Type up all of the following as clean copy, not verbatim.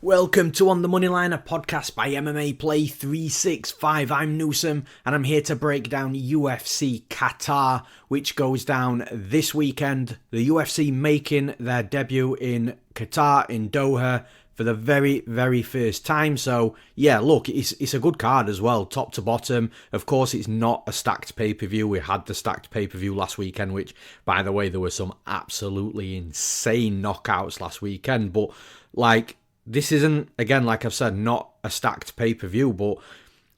Welcome to On the Moneyline, a podcast by MMA Play 365. I'm Newsome, and I'm here to break down UFC Qatar, which goes down this weekend. The UFC making their debut in Qatar, in Doha, for the very, very first time. So, yeah, look, it's a good card as well, top to bottom. Of course, it's not a stacked pay-per-view. We had the stacked pay-per-view last weekend, which, by the way, there were some absolutely insane knockouts last weekend. But, this isn't, again, like I've said, not a stacked pay-per-view, but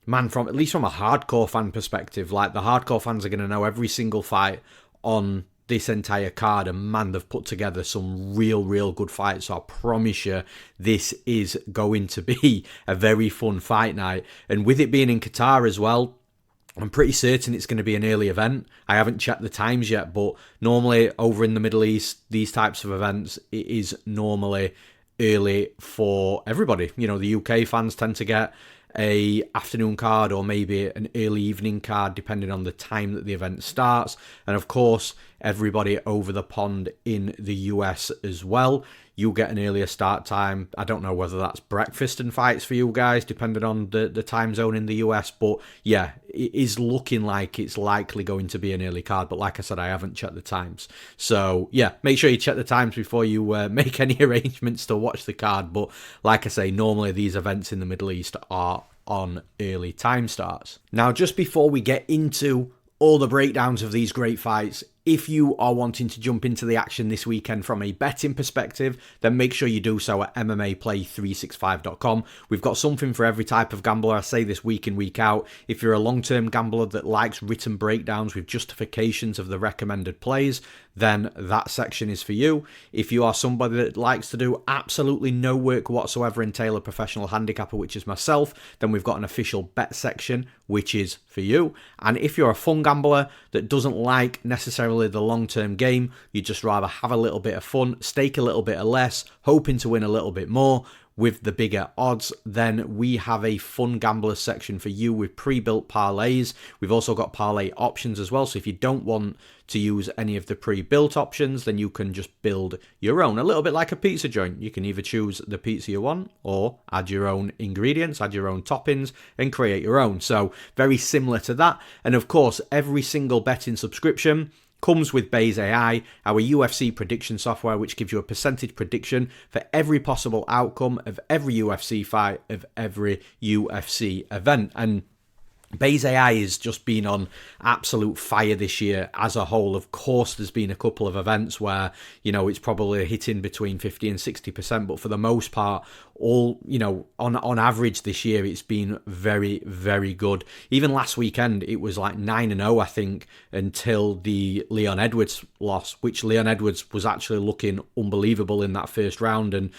man, at least from a hardcore fan perspective, the hardcore fans are going to know every single fight on this entire card, and man, they've put together some real good fights. So I promise you, this is going to be a very fun fight night. And with it being in Qatar as well, I'm pretty certain it's going to be an early event. I haven't checked the times yet, but normally over in the Middle East, these types of events, it is normally early for everybody. You know, the UK fans tend to get a afternoon card or maybe an early evening card depending on the time that the event starts. And of course, everybody over the pond in the US as well, you get an earlier start time. I don't know whether that's breakfast and fights for you guys, depending on the time zone in the US. But yeah, it is looking like it's likely going to be an early card. But like I said, I haven't checked the times. So yeah, make sure you check the times before you make any arrangements to watch the card. But like I say, normally these events in the Middle East are on early time starts. Now, just before we get into all the breakdowns of these great fights, if you are wanting to jump into the action this weekend from a betting perspective, then make sure you do so at MMAplay365.com. We've got something for every type of gambler. I say this week in, week out. If you're a long-term gambler that likes written breakdowns with justifications of the recommended plays, then that section is for you. If you are somebody that likes to do absolutely no work whatsoever and tailor professional handicapper, which is myself, then we've got an official bet section, which is for you. And if you're a fun gambler that doesn't like necessarily the long-term game, you'd just rather have a little bit of fun, stake a little bit of less, hoping to win a little bit more with the bigger odds, then we have a fun gambler section for you with pre-built parlays. We've also got parlay options as well, so if you don't want to use any of the pre-built options, then you can just build your own, a little bit like a pizza joint. You can either choose the pizza you want or add your own ingredients, add your own toppings, and create your own. So very similar to that. And of course, every single betting subscription comes with Base AI, our UFC prediction software, which gives you a percentage prediction for every possible outcome of every UFC fight, of every UFC event. And Base AI has just been on absolute fire this year as a whole. Of course, there's been a couple of events where, it's probably hitting between 50 and 60%, but for the most part, on average this year, it's been very, very good. Even last weekend, it was like 9-0, I think, until the Leon Edwards loss, which Leon Edwards was actually looking unbelievable in that first round and,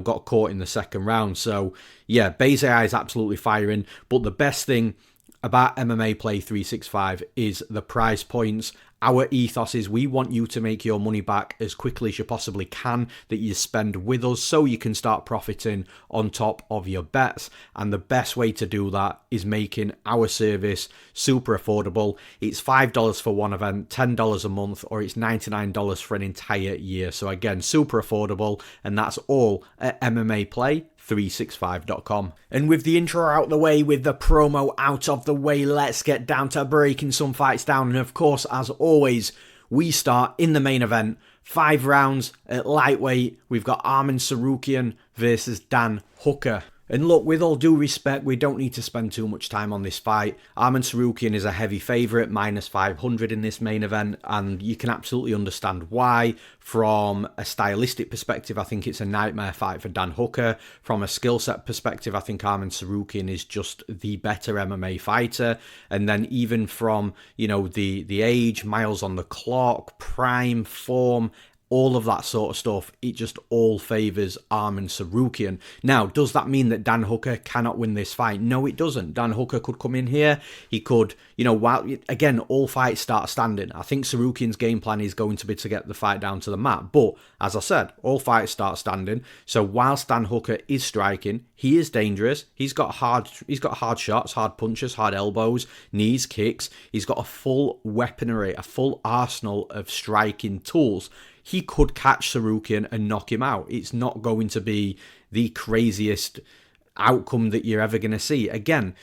got caught in the second round. So, yeah, Base AI is absolutely firing, but the best thing about MMA Play 365 is the prize points. Our ethos is we want you to make your money back as quickly as you possibly can that you spend with us, so you can start profiting on top of your bets. And the best way to do that is making our service super affordable. It's $5 for one event, $10 a month, or it's $99 for an entire year. So again, super affordable, and that's all at MMAplay365.com. And with the intro out the way, with the promo out of the way, let's get down to breaking some fights down. And of course, as always, we start in the main event. 5 rounds at lightweight. We've got Arman Tsarukyan versus Dan Hooker. And look, with all due respect, we don't need to spend too much time on this fight. Arman Tsarukyan is a heavy favourite, -500 in this main event, and you can absolutely understand why. From a stylistic perspective, I think it's a nightmare fight for Dan Hooker. From a skill set perspective, I think Arman Tsarukyan is just the better MMA fighter. And then even from, the age, miles on the clock, prime form, all of that sort of stuff, it just all favours Arman Tsarukyan. Now, does that mean that Dan Hooker cannot win this fight? No, it doesn't. Dan Hooker could come in here. He could, again, all fights start standing. I think Tsarukyan's game plan is going to be to get the fight down to the mat. But, as I said, all fights start standing. So whilst Dan Hooker is striking, he is dangerous. He's got hard shots, hard punches, hard elbows, knees, kicks. He's got a full weaponry, a full arsenal of striking tools. he could catch Tsarukyan and knock him out. It's not going to be the craziest outcome that you're ever going to see. Again,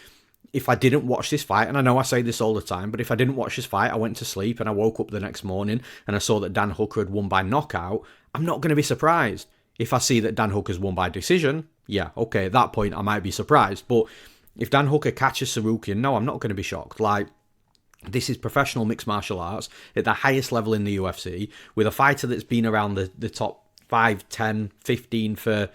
if I didn't watch this fight, and I know I say this all the time, but if I didn't watch this fight, I went to sleep and I woke up the next morning and I saw that Dan Hooker had won by knockout, I'm not going to be surprised. If I see that Dan Hooker's won by decision, yeah, okay, at that point I might be surprised. But if Dan Hooker catches Tsarukyan, no, I'm not going to be shocked. Like, this is professional mixed martial arts at the highest level in the UFC, with a fighter that's been around the top 5, 10, 15 for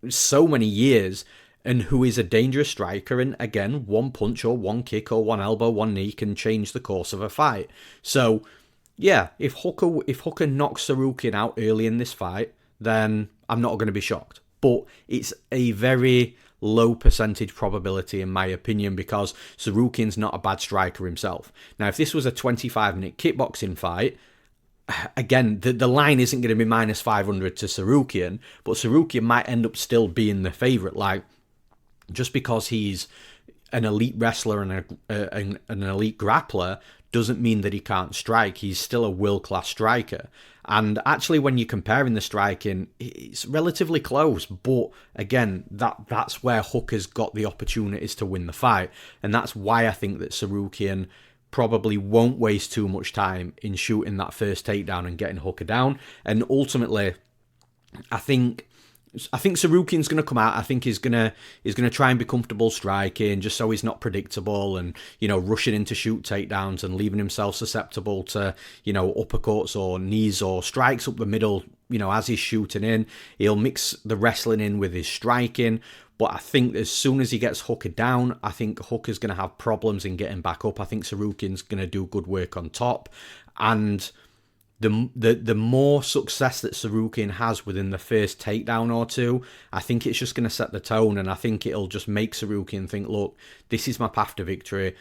so many years, and who is a dangerous striker. And again, one punch or one kick or one elbow, one knee can change the course of a fight. So, yeah, if Hooker knocks Tsarukyan out early in this fight, then I'm not going to be shocked. But it's a very low percentage probability in my opinion, because Tsarukyan's not a bad striker himself. Now, if this was a 25-minute kickboxing fight, again, the line isn't going to be minus 500 to Tsarukyan, but Tsarukyan might end up still being the favourite. Like, just because he's an elite wrestler and an elite grappler doesn't mean that he can't strike. He's still a world-class striker. And actually, when you're comparing the striking, it's relatively close. But again, that's where Hooker's got the opportunities to win the fight. And that's why I think that Tsarukyan probably won't waste too much time in shooting that first takedown and getting Hooker down. And ultimately, I think Tsarukyan's going to come out. I think he's going to try and be comfortable striking, just so he's not predictable and, rushing in to shoot takedowns and leaving himself susceptible to, uppercuts or knees or strikes up the middle, as he's shooting in. He'll mix the wrestling in with his striking. But I think as soon as he gets Hooker down, I think Hooker's going to have problems in getting back up. I think Tsarukyan's going to do good work on top. And the more success that Tsarukyan has within the first takedown or two, I think it's just going to set the tone, and I think it'll just make Tsarukyan think, look, this is my path to victory.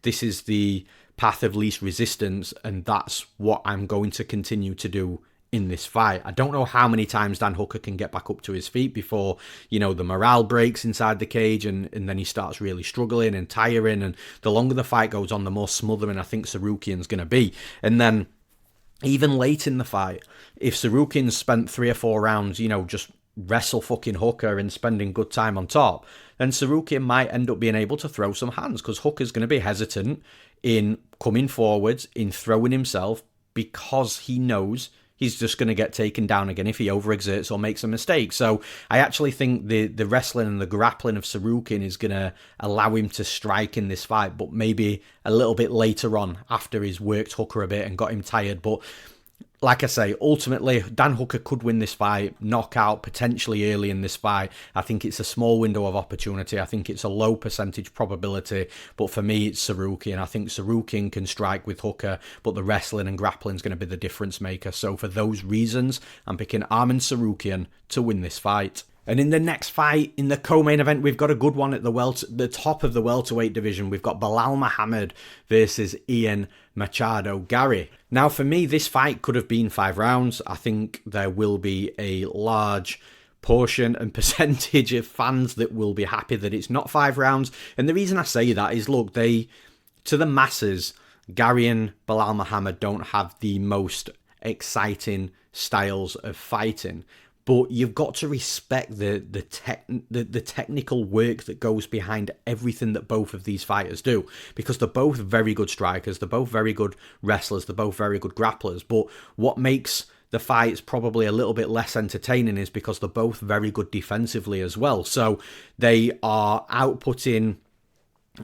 This is the path of least resistance, and that's what I'm going to continue to do in this fight. I don't know how many times Dan Hooker can get back up to his feet before, the morale breaks inside the cage and then he starts really struggling and tiring, and the longer the fight goes on, the more smothering I think Tsarukyan's going to be. And then even late in the fight, if Tsarukyan's spent 3 or 4 rounds, just wrestle fucking Hooker and spending good time on top, then Tsarukyan might end up being able to throw some hands, because Hooker's going to be hesitant in coming forwards, in throwing himself, because he knows he's just going to get taken down again if he overexerts or makes a mistake. So I actually think the wrestling and the grappling of Tsarukyan is going to allow him to strike in this fight, but maybe a little bit later on after he's worked Hooker a bit and got him tired. But like I say, ultimately, Dan Hooker could win this fight, knockout potentially early in this fight. I think it's a small window of opportunity. I think it's a low percentage probability. But for me, it's Tsarukyan. I think Tsarukyan can strike with Hooker, but the wrestling and grappling is going to be the difference maker. So for those reasons, I'm picking Arman Tsarukyan to win this fight. And in the next fight, in the co-main event, we've got a good one at the top of the welterweight division. We've got Belal Muhammad versus Ian Machado Garry. Now, for me, this fight could have been 5 rounds. I think there will be a large portion and percentage of fans that will be happy that it's not 5 rounds. And the reason I say that is, look, to the masses, Garry and Belal Muhammad don't have the most exciting styles of fighting. But you've got to respect the technical work that goes behind everything that both of these fighters do, because they're both very good strikers, they're both very good wrestlers, they're both very good grapplers. But what makes the fights probably a little bit less entertaining is because they're both very good defensively as well. So they are outputting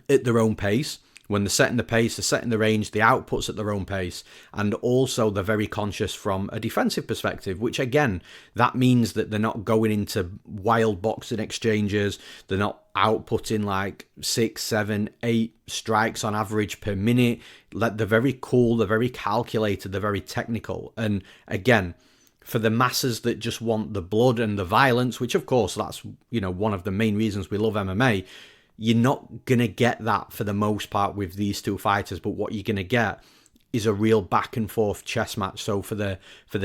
at their own pace. When they're setting the pace, they're setting the range, the outputs at their own pace. And also they're very conscious from a defensive perspective, which again, that means that they're not going into wild boxing exchanges. They're not outputting like 6, 7, 8 strikes on average per minute. They're very cool, they're very calculated, they're very technical. And again, for the masses that just want the blood and the violence, which of course that's, one of the main reasons we love MMA, you're not going to get that for the most part with these two fighters, but what you're going to get is a real back and forth chess match. So for the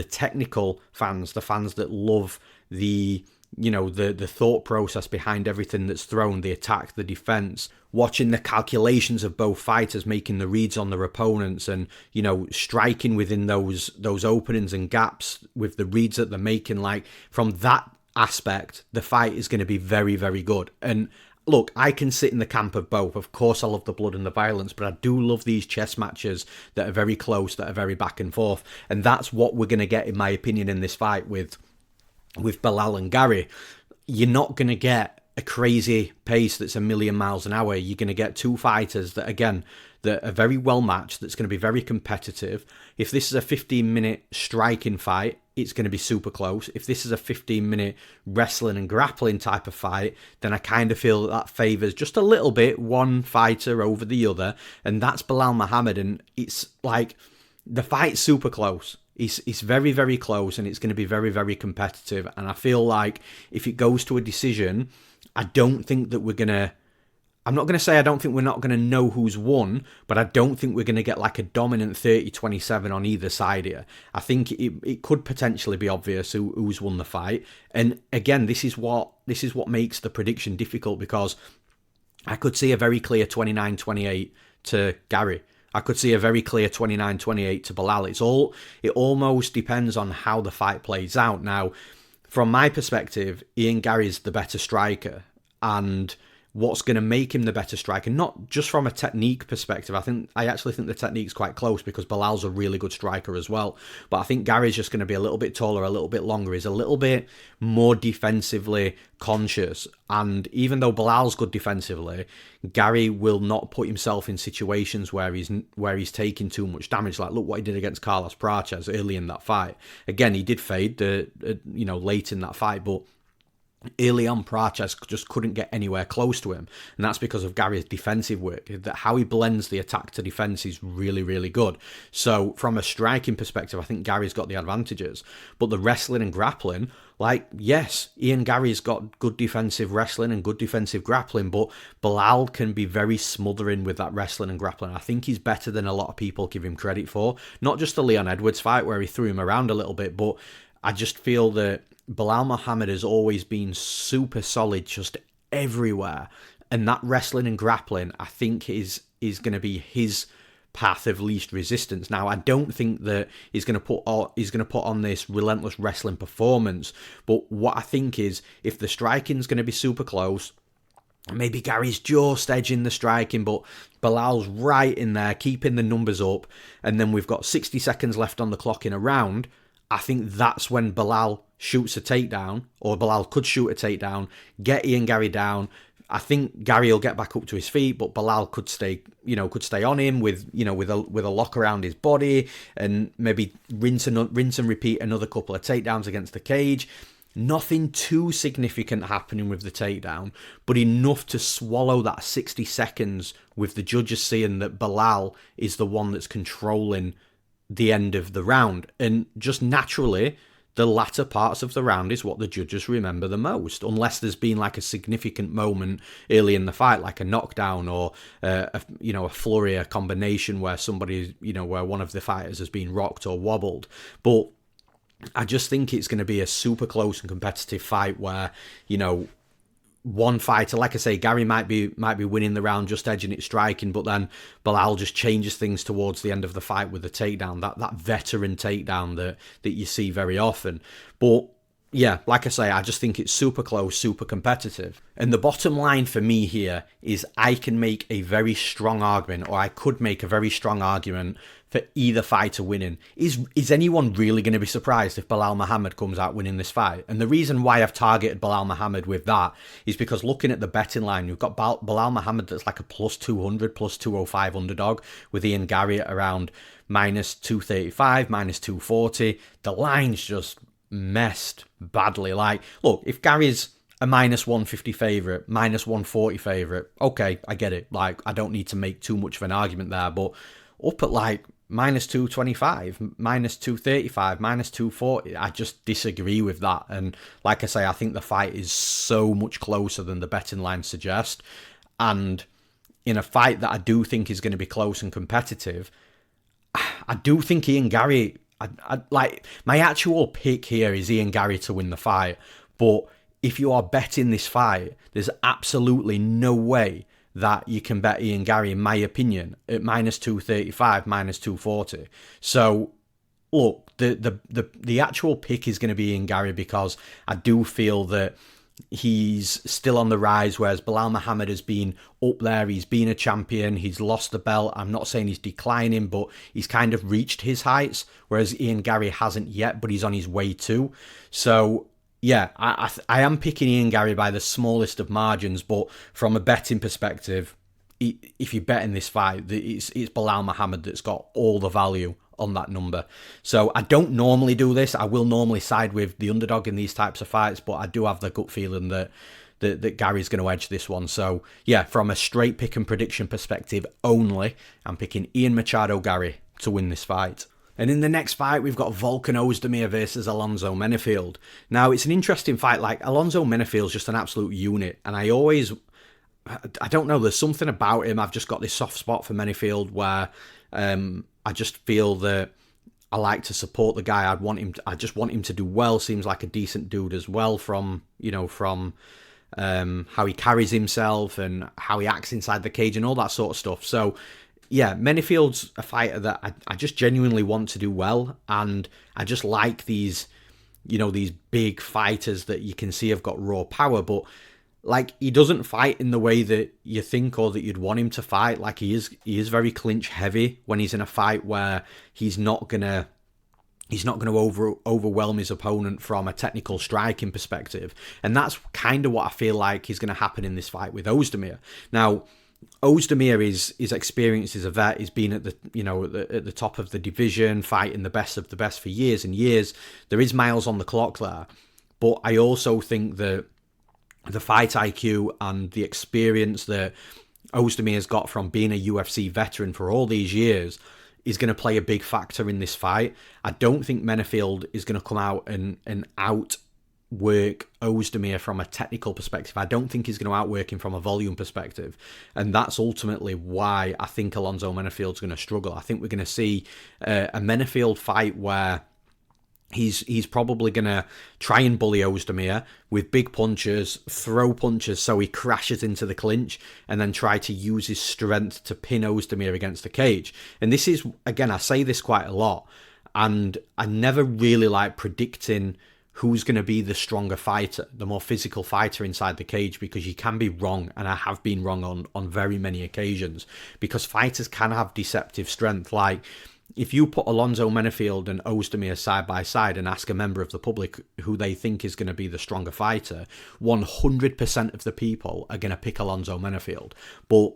technical fans, the fans that love the the thought process behind everything that's thrown, the attack, the defense, watching the calculations of both fighters, making the reads on their opponents, and striking within those openings and gaps with the reads that they're making. Like, from that aspect, the fight is going to be very, very good. And look, I can sit in the camp of both. Of course, I love the blood and the violence, but I do love these chess matches that are very close, that are very back and forth. And that's what we're going to get, in my opinion, in this fight with Belal and Garry. You're not going to get a crazy pace that's a million miles an hour. You're going to get two fighters that, again, that are very well matched, that's going to be very competitive. If this is a 15-minute striking fight, it's going to be super close. If this is a 15-minute wrestling and grappling type of fight, then I kind of feel that favours just a little bit one fighter over the other, and that's Belal Muhammad. And it's like, the fight's super close. It's very, very close, and it's going to be very, very competitive. And I feel like if it goes to a decision, I don't think that we're going to... I'm not going to say I don't think we're not going to know who's won, but I don't think we're going to get like a dominant 30-27 on either side here. I think it could potentially be obvious who's won the fight. And again, this is what makes the prediction difficult, because I could see a very clear 29-28 to Garry. I could see a very clear 29-28 to Belal. It almost depends on how the fight plays out. Now, from my perspective, Ian Garry's the better striker, and what's going to make him the better striker, not just from a technique perspective. I actually think the technique's quite close, because Belal's a really good striker as well. But I think Garry's just going to be a little bit taller, a little bit longer. He's a little bit more defensively conscious. And even though Belal's good defensively, Garry will not put himself in situations where he's taking too much damage. Like, look what he did against Carlos Praches early in that fight. Again, he did fade late in that fight, but early on, Praches just couldn't get anywhere close to him, and that's because of Garry's defensive work. That how he blends the attack to defense is really, really good. So from a striking perspective, I think Garry's got the advantages. But the wrestling and grappling, like, yes, Ian Garry's got good defensive wrestling and good defensive grappling, but Belal can be very smothering with that wrestling and grappling. I think he's better than a lot of people give him credit for. Not just the Leon Edwards fight where he threw him around a little bit, but I just feel that Belal Muhammad has always been super solid just everywhere. And that wrestling and grappling, I think, is going to be his path of least resistance. Now, I don't think that he's going to put on this relentless wrestling performance. But what I think is, if the striking's going to be super close, maybe Garry's just edging the striking, but Belal's right in there, keeping the numbers up, and then we've got 60 seconds left on the clock in a round, I think that's when Belal shoots a takedown, or Belal could shoot a takedown, get Ian Garry down. I think Garry will get back up to his feet, but Belal could stay on him with a lock around his body, and maybe rinse and repeat another couple of takedowns against the cage. Nothing too significant happening with the takedown, but enough to swallow that 60 seconds with the judges seeing that Belal is the one that's controlling the end of the round. And just naturally, the latter parts of the round is what the judges remember the most, unless there's been like a significant moment early in the fight, like a knockdown or a flurry, a combination where somebody, where one of the fighters has been rocked or wobbled. But I just think it's going to be a super close and competitive fight where, one fighter, like I say, Garry might be winning the round, just edging it striking, but then Belal just changes things towards the end of the fight with a takedown, that veteran takedown that you see very often. But yeah, like I say, I just think it's super close, super competitive. And the bottom line for me here is I can make a very strong argument, or I could make a very strong argument for either fighter winning. Is anyone really going to be surprised if Belal Muhammad comes out winning this fight? And the reason why I've targeted Belal Muhammad with that is because looking at the betting line, you've got Belal Muhammad that's like a plus 200, plus 205 underdog, with Ian Garry at around minus 235, minus 240. The line's just messed badly. Like, look, if Garry's a minus 150 favourite, minus 140 favourite, okay, I get it. Like, I don't need to make too much of an argument there, but up at like minus 225, minus 235, minus 240, I just disagree with that. And like I say, I think the fight is so much closer than the betting line suggests. And in a fight that I do think is going to be close and competitive, I do think Ian Garry, like, my actual pick here is Ian Garry to win the fight. But if you are betting this fight, there's absolutely no way that you can bet Ian Garry, in my opinion, at minus 235, minus 240. So, look, the actual pick is going to be Ian Garry because I do feel that he's still on the rise, whereas Belal Muhammad has been up there. He's been a champion. He's lost the belt. I'm not saying he's declining, but he's kind of reached his heights, whereas Ian Garry hasn't yet, but he's on his way to. So, yeah, I am picking Ian Garry by the smallest of margins, but from a betting perspective, if you're betting this fight, it's Belal Muhammad that's got all the value on that number. So I don't normally do this. I will normally side with the underdog in these types of fights, but I do have the gut feeling that Gary's going to edge this one. So yeah, from a straight pick and prediction perspective only, I'm picking Ian Machado Garry to win this fight. And in the next fight, we've got Volkan Oezdemir versus Alonzo Menifield. Now, it's an interesting fight. Like, Alonzo Menifield's just an absolute unit, and I don't know, there's something about him. I've just got this soft spot for Menifield where I just feel that I like to support the guy. I just want him to do well. Seems like a decent dude as well from how he carries himself and how he acts inside the cage and all that sort of stuff. So yeah, Menifield's a fighter that I just genuinely want to do well, and I just like these big fighters that you can see have got raw power, but like, he doesn't fight in the way that you think or that you'd want him to fight. Like, he is very clinch heavy when he's in a fight where he's not gonna overwhelm his opponent from a technical striking perspective. And that's kind of what I feel like is going to happen in this fight with Oezdemir. Now, Oezdemir is experienced as a vet. He's been at the top of the division, fighting the best of the best for years and years. There is miles on the clock there, but I also think that the fight IQ and the experience that Oezdemir's got from being a UFC veteran for all these years is going to play a big factor in this fight. I don't think Menifield is going to come out and outwork Oezdemir from a technical perspective. I don't think he's going to outwork him from a volume perspective. And that's ultimately why I think Alonzo Menifield's going to struggle. I think we're going to see a Menifield fight where he's probably going to try and bully Oezdemir with big punches, throw punches so he crashes into the clinch, and then try to use his strength to pin Oezdemir against the cage. And this is, again, I say this quite a lot, and I never really like predicting who's going to be the stronger fighter, the more physical fighter inside the cage, because you can be wrong, and I have been wrong on very many occasions, because fighters can have deceptive strength. Like, if you put Alonzo Menifield and Oezdemir side by side and ask a member of the public who they think is going to be the stronger fighter, 100% of the people are going to pick Alonzo Menifield. But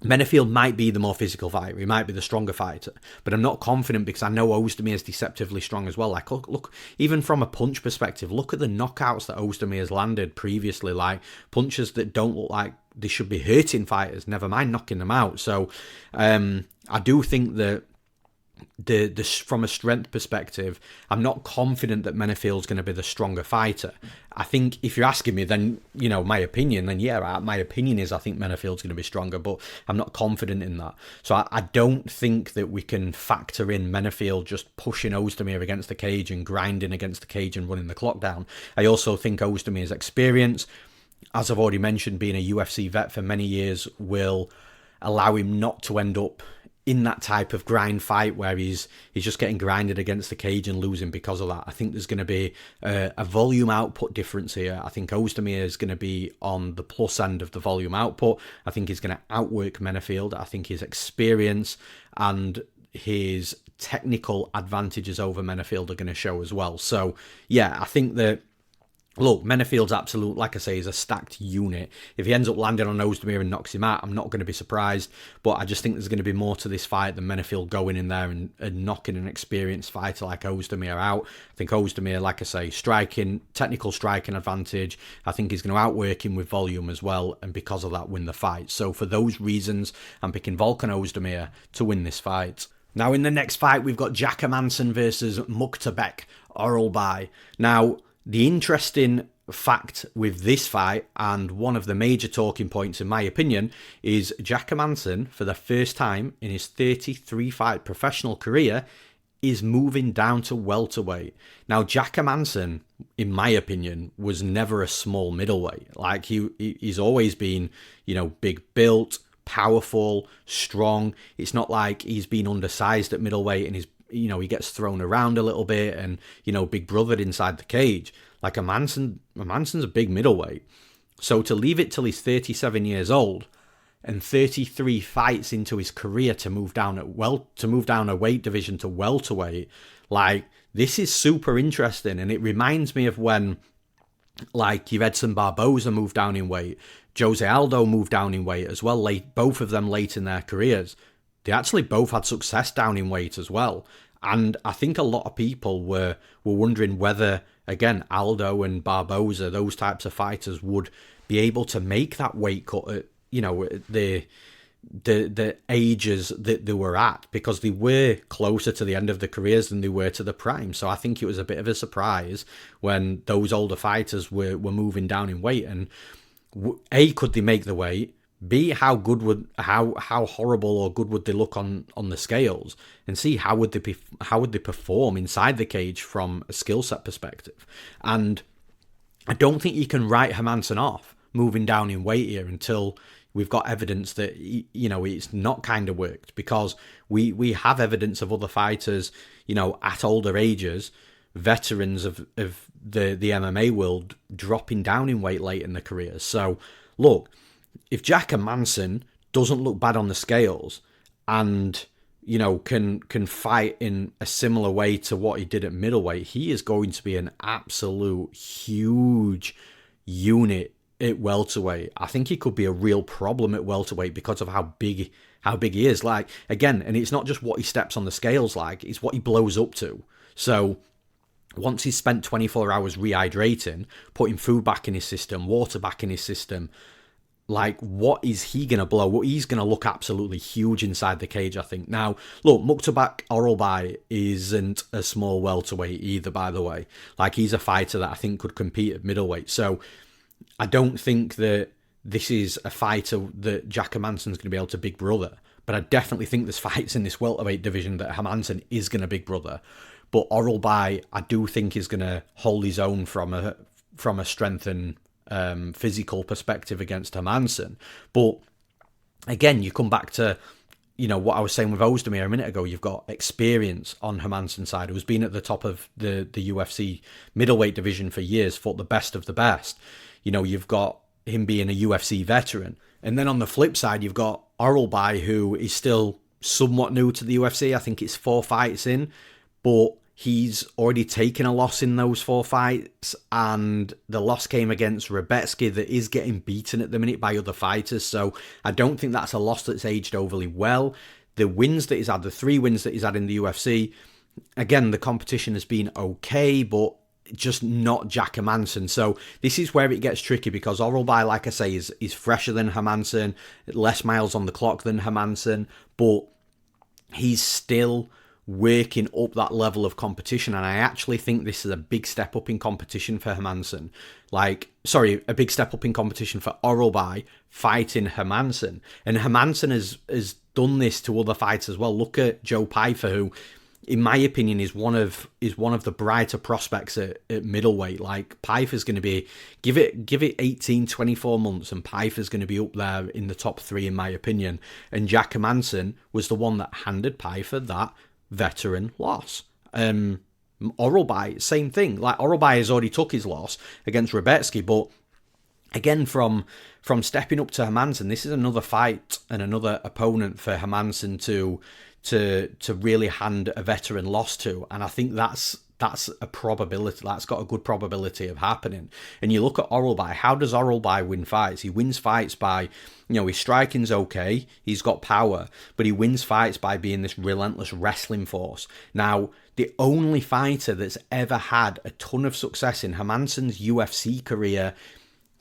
Menifield might be the more physical fighter. He might be the stronger fighter. But I'm not confident because I know Oezdemir is deceptively strong as well. Like, look, even from a punch perspective, look at the knockouts that Oezdemir has landed previously. Like, punches that don't look like they should be hurting fighters, never mind knocking them out. So I do think that from a strength perspective, I'm not confident that Menifield's going to be the stronger fighter. I think if you're asking me, then, my opinion, then yeah, my opinion is I think Menifield's going to be stronger, but I'm not confident in that. So I don't think that we can factor in Menifield just pushing Oezdemir against the cage and grinding against the cage and running the clock down. I also think Oezdemir's experience, as I've already mentioned, being a UFC vet for many years, will allow him not to end up in that type of grind fight where he's just getting grinded against the cage and losing because of that. I think there's going to be a volume output difference here. I think Oezdemir is going to be on the plus end of the volume output. I think he's going to outwork Menifield. I think his experience and his technical advantages over Menifield are going to show as well. So yeah, I think that, look, Menifield's absolute, like I say, is a stacked unit. If he ends up landing on Oezdemir and knocks him out, I'm not going to be surprised. But I just think there's going to be more to this fight than Menifield going in there and knocking an experienced fighter like Oezdemir out. I think Oezdemir, like I say, technical striking advantage. I think he's going to outwork him with volume as well, and because of that, win the fight. So for those reasons, I'm picking Volkan Oezdemir to win this fight. Now, in the next fight, we've got Hermansson versus Myktykbek, Orolbai. Now, the interesting fact with this fight, and one of the major talking points in my opinion, is Hermansson, for the first time in his 33-fight professional career, is moving down to welterweight. Now, Jack Hermansson, in my opinion, was never a small middleweight. Like, he's always been, big built, powerful, strong. It's not like he's been undersized at middleweight and he gets thrown around a little bit and, big brothered inside the cage. Like, Hermansson's a big middleweight. So to leave it till he's 37 years old and 33 fights into his career to move down a weight division to welterweight, like, this is super interesting. And it reminds me of when, like, your Edson Barboza moved down in weight, Jose Aldo moved down in weight as well, both of them late in their careers. They actually both had success down in weight as well. And I think a lot of people were wondering whether, again, Aldo and Barboza, those types of fighters, would be able to make that weight cut at, the ages that they were at, because they were closer to the end of their careers than they were to the prime. So I think it was a bit of a surprise when those older fighters were moving down in weight. And A, could they make the weight? B, how horrible or good would they look on the scales? And C, how would they perform inside the cage from a skill set perspective? And I don't think you can write Hermansson off moving down in weight here until we've got evidence that, it's not kind of worked, because we have evidence of other fighters, at older ages, veterans of the MMA world, dropping down in weight late in their careers. So look, if Jack Hermansson doesn't look bad on the scales and, can fight in a similar way to what he did at middleweight, he is going to be an absolute huge unit at welterweight. I think he could be a real problem at welterweight because of how big he is. Like, again, and it's not just what he steps on the scales like, it's what he blows up to. So once he's spent 24 hours rehydrating, putting food back in his system, water back in his system, like, what is he going to blow? Well, he's going to look absolutely huge inside the cage, I think. Now, look, Myktykbek Orolbai isn't a small welterweight either, by the way. Like, he's a fighter that I think could compete at middleweight. So I don't think that this is a fighter that Jack Hermansson's going to be able to big brother. But I definitely think there's fights in this welterweight division that Hermansson is going to big brother. But Orolbai, I do think, is going to hold his own from a strength and physical perspective against Hermansson. But again, you come back to, what I was saying with Oezdemir a minute ago. You've got experience on Hermansson's side, who's been at the top of the UFC middleweight division for years, fought the best of the best. You've got him being a UFC veteran. And then on the flip side, you've got Orolbai, who is still somewhat new to the UFC. I think it's 4 fights in, but he's already taken a loss in those 4 fights, and the loss came against Rebetsky, that is getting beaten at the minute by other fighters. So I don't think that's a loss that's aged overly well. The wins that he's had, the 3 wins that he's had in the UFC, again, the competition has been okay, but just not Jack Hermansson. So this is where it gets tricky, because Orolbai, like I say, is fresher than Hermansson, less miles on the clock than Hermansson, but he's still working up that level of competition. And I actually think this is a big step up in competition for Hermansson. A big step up in competition for Orolbai fighting Hermansson. And Hermansson has done this to other fights as well. Look at Joe Pyfer, who, in my opinion, is one of the brighter prospects at middleweight. Like, Pyfer's going to be, give it 18, 24 months, and Pyfer's going to be up there in the top 3, in my opinion. And Jack Hermansson was the one that handed Pyfer that veteran loss. Orolbai, same thing. Like, Orolbai has already took his loss against Rebetsky, but again, from stepping up to Hermansson, this is another fight and another opponent for Hermansson to really hand a veteran loss to. And I think that's a probability. That's got a good probability of happening. And you look at Orolbai. How does Orolbai win fights? He wins fights by, his striking's okay, he's got power, but he wins fights by being this relentless wrestling force. Now, the only fighter that's ever had a ton of success in Hermansson's UFC career,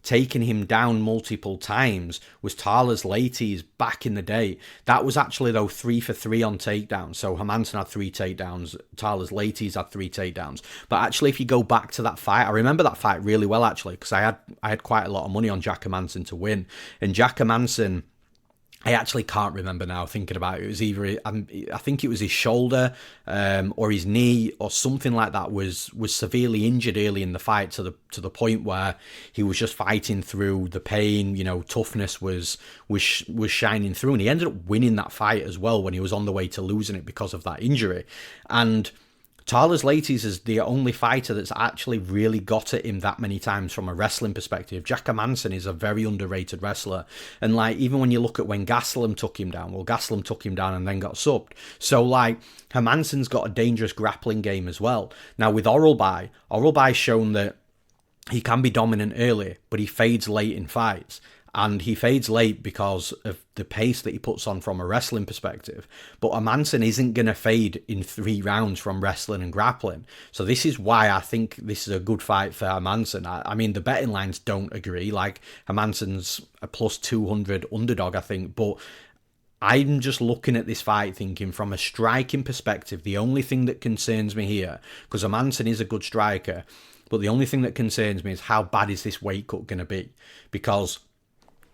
taking him down multiple times, was Talas Leites back in the day. That was actually, though, 3 for 3 on takedowns. So Hermansson had 3 takedowns, Talas Leites had 3 takedowns. But actually, if you go back to that fight, I remember that fight really well, actually, because I had quite a lot of money on Jack Hermansson to win. And Jack Hermansson, I actually can't remember now thinking about it. It was either, I think it was his shoulder or his knee or something like that was severely injured early in the fight to the point where he was just fighting through the pain. Toughness was shining through, and he ended up winning that fight as well when he was on the way to losing it because of that injury. And Thales Leites is the only fighter that's actually really got at him that many times from a wrestling perspective. Hermansson is a very underrated wrestler. And even when you look at when Gastelum took him down, Gastelum took him down and then got subbed. So Hermansson's got a dangerous grappling game as well. Now with Orolbai's shown that he can be dominant early, but he fades late in fights. And he fades late because of the pace that he puts on from a wrestling perspective. But Hermansson isn't going to fade in 3 rounds from wrestling and grappling. So this is why I think this is a good fight for Hermansson. I mean, the betting lines don't agree. Hermansson's a plus 200 underdog, I think. But I'm just looking at this fight thinking from a striking perspective, the only thing that concerns me here, because Hermansson is a good striker, but the only thing that concerns me is how bad is this weight cut going to be? Because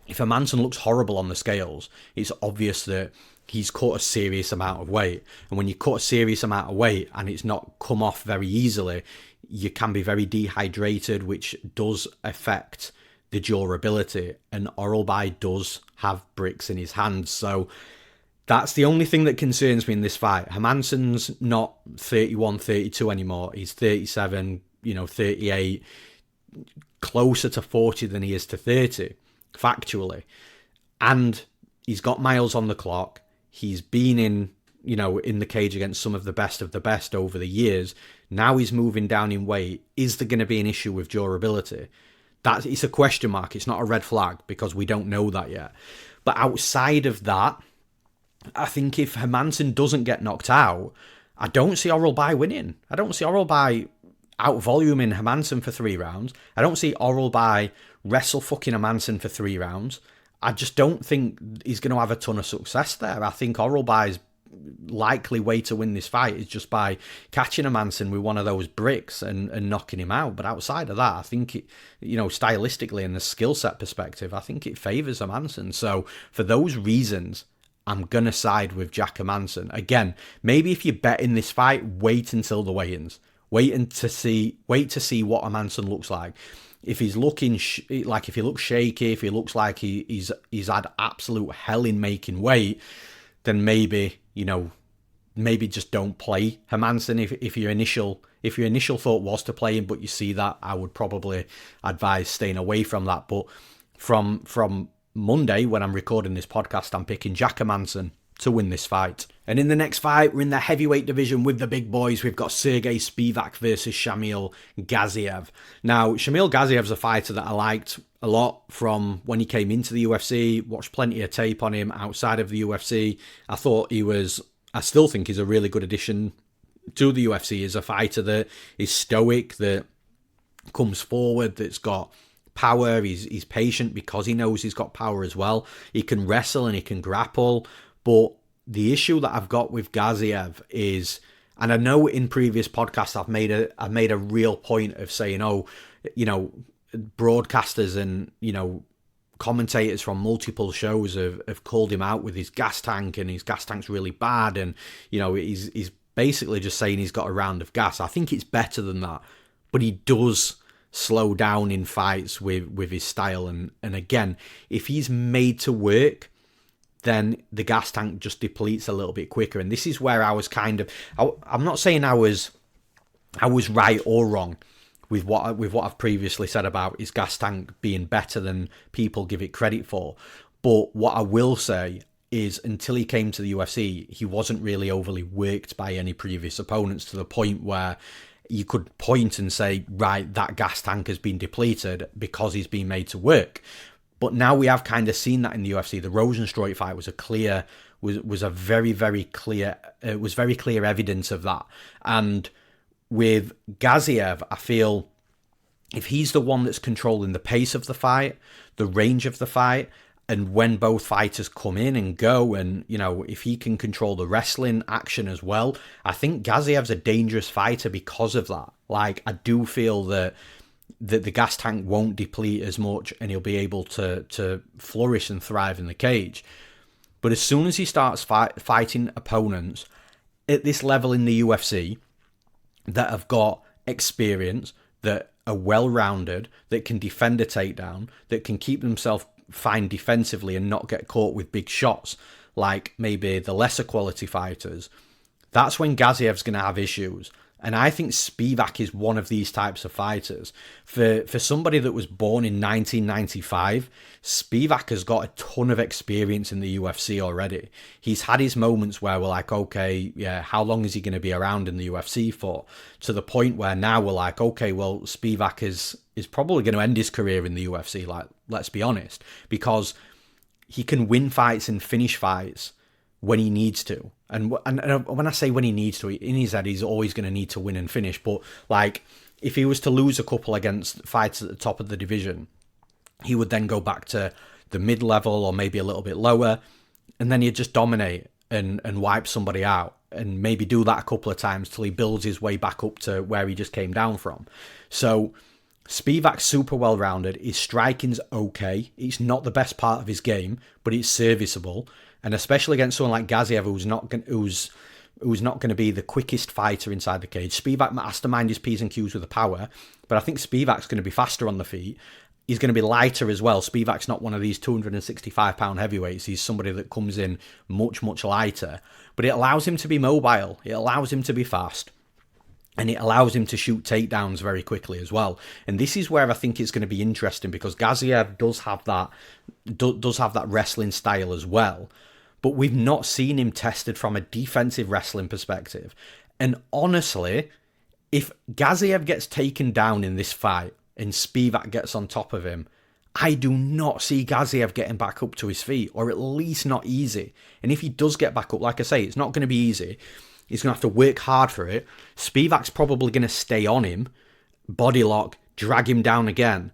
if Hermansson looks horrible on the scales, it's obvious that he's cut a serious amount of weight. And when you cut a serious amount of weight and it's not come off very easily, you can be very dehydrated, which does affect the durability. And Orolbai does have bricks in his hands. So that's the only thing that concerns me in this fight. Hermansson's not 31, 32 anymore. He's 37, 38, closer to 40 than he is to 30. Factually, and he's got miles on the clock. He's been in the cage against some of the best over the years. Now he's moving down in weight. Is there going to be an issue with durability? It's a question mark. It's not a red flag because we don't know that yet. But outside of that, I think if Hermansson doesn't get knocked out, I don't see Orolbai winning. I don't see Orolbai out-voluming Hermansson for 3 rounds. I don't see Orolbai wrestle fucking Hermansson for 3 rounds. I just don't think he's going to have a ton of success there. I think Orolbai's likely way to win this fight is just by catching Hermansson with one of those bricks and knocking him out. But outside of that, I think it, stylistically and the skill set perspective, I think it favours Hermansson. So for those reasons, I'm going to side with Jack Hermansson. Again, maybe if you're betting this fight, wait until the weigh-ins. Wait to see what Hermansson looks like. If he's looking if he looks shaky, if he looks like he's had absolute hell in making weight, then maybe just don't play Hermansson. If your initial thought was to play him, but you see that, I would probably advise staying away from that. But from Monday, when I'm recording this podcast, I'm picking Jack Hermansson to win this fight. And in the next fight, we're in the heavyweight division with the big boys. We've got Serghei Spivac versus Shamil Gaziev. Now, Shamil Gaziev's a fighter that I liked a lot from when he came into the UFC. Watched plenty of tape on him outside of the UFC. I still think he's a really good addition to the UFC. He's a fighter that is stoic, that comes forward, that's got power. He's patient because he knows he's got power as well. He can wrestle and he can grapple. But the issue that I've got with Gaziev is, and I know in previous podcasts I've made a real point of saying, broadcasters and, commentators from multiple shows have called him out with his gas tank, and his gas tank's really bad, and, he's basically just saying he's got a round of gas. I think it's better than that, but he does slow down in fights with his style, and again, if he's made to work, then the gas tank just depletes a little bit quicker. And this is where I was I'm not saying I was right or wrong with what I've previously said about his gas tank being better than people give it credit for. But what I will say is, until he came to the UFC, he wasn't really overly worked by any previous opponents to the point where you could point and say, right, that gas tank has been depleted because he's been made to work. But now we have kind of seen that in the UFC. The Rosenstruik fight was very, very clear. It was very clear evidence of that. And with Gaziev, I feel if he's the one that's controlling the pace of the fight, the range of the fight, and when both fighters come in and go, and if he can control the wrestling action as well, I think Gaziev's a dangerous fighter because of that. I do feel that the gas tank won't deplete as much, and he'll be able to flourish and thrive in the cage. But as soon as he starts fighting opponents at this level in the UFC that have got experience, that are well-rounded, that can defend a takedown, that can keep themselves fine defensively and not get caught with big shots, like maybe the lesser quality fighters, that's when Gaziev's going to have issues. And I think Spivac is one of these types of fighters. For somebody that was born in 1995, Spivac has got a ton of experience in the UFC already. He's had his moments where we're like, okay, yeah, how long is he going to be around in the UFC for? To the point where now we're like, okay, well, Spivac is probably going to end his career in the UFC, like, let's be honest. Because he can win fights and finish fights when he needs to. And when I say when he needs to, in his head, he's always going to need to win and finish. But, like, if he was to lose a couple against fighters at the top of the division, he would then go back to the mid-level or maybe a little bit lower, and then he'd just dominate and wipe somebody out, and maybe do that a couple of times till he builds his way back up to where he just came down from. So Spivac's super well-rounded. His striking's okay. It's not the best part of his game, but it's serviceable. And especially against someone like Gaziev, who's not going to be the quickest fighter inside the cage. Spivac has to mind his P's and Q's with the power, but I think Spivac's going to be faster on the feet. He's going to be lighter as well. Spivac's not one of these 265-pound heavyweights. He's somebody that comes in much, much lighter. But it allows him to be mobile. It allows him to be fast. And it allows him to shoot takedowns very quickly as well. And this is where I think it's going to be interesting, because Gaziev does have that wrestling style as well. But we've not seen him tested from a defensive wrestling perspective. And honestly, if Gaziev gets taken down in this fight and Spivac gets on top of him, I do not see Gaziev getting back up to his feet, or at least not easy. And if he does get back up, like I say, it's not going to be easy. He's going to have to work hard for it. Spivac's probably going to stay on him, body lock, drag him down again.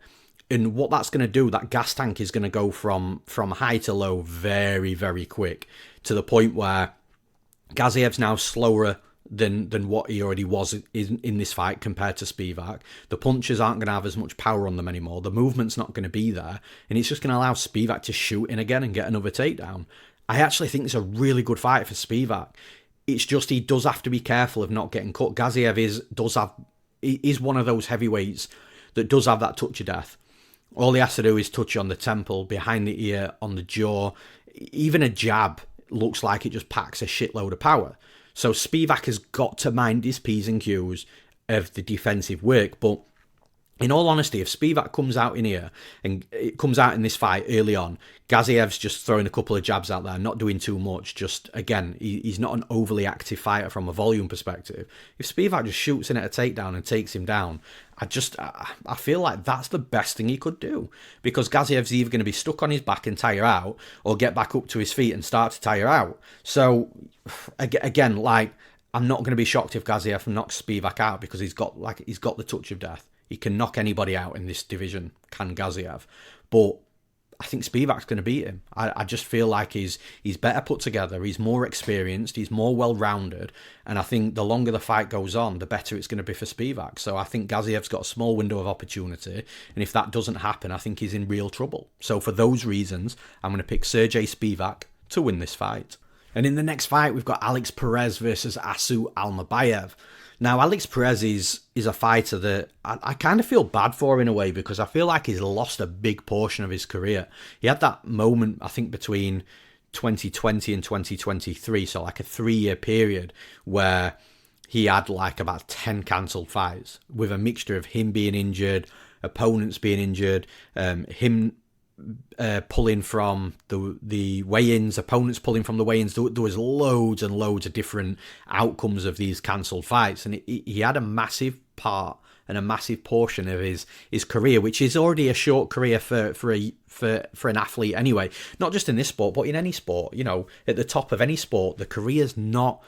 And what that's going to do, that gas tank is going to go from high to low very, very quick, to the point where Gaziev's now slower than what he already was in this fight compared to Spivac. The punches aren't going to have as much power on them anymore. The movement's not going to be there. And it's just going to allow Spivac to shoot in again and get another takedown. I actually think it's a really good fight for Spivac. It's just he does have to be careful of not getting cut. Gaziev is one of those heavyweights that does have that touch of death. All he has to do is touch you on the temple, behind the ear, on the jaw. Even a jab looks like it just packs a shitload of power. So Spivac has got to mind his P's and Q's of the defensive work. But in all honesty, if Spivac comes out in here, and it comes out in this fight early on, Gaziev's just throwing a couple of jabs out there, not doing too much. Just, again, he's not an overly active fighter from a volume perspective. If Spivac just shoots in at a takedown and takes him down, I feel like that's the best thing he could do. Because Gaziev's either going to be stuck on his back and tire out, or get back up to his feet and start to tire out. So, again, like, I'm not going to be shocked if Gaziev knocks Spivac out, because he's got the touch of death. He can knock anybody out in this division, can Gaziev. But I think Spivac's going to beat him. I just feel like he's better put together, he's more experienced, he's more well-rounded, and I think the longer the fight goes on, the better it's going to be for Spivac. So I think Gaziev's got a small window of opportunity, and if that doesn't happen, I think he's in real trouble. So for those reasons, I'm going to pick Serghei Spivac to win this fight. And in the next fight, we've got Alex Perez versus Asu Almabayev. Now, Alex Perez is a fighter that I kind of feel bad for in a way, because I feel like he's lost a big portion of his career. He had that moment, I think, between 2020 and 2023, so like a 3-year period where he had like about 10 cancelled fights, with a mixture of him being injured, opponents being injured, him pulling from the weigh-ins, opponents pulling from the weigh-ins. There was loads and loads of different outcomes of these cancelled fights, and he had a massive part and a massive portion of his career, which is already a short career for an athlete anyway. Not just in this sport, but in any sport. You know, at the top of any sport, the career's not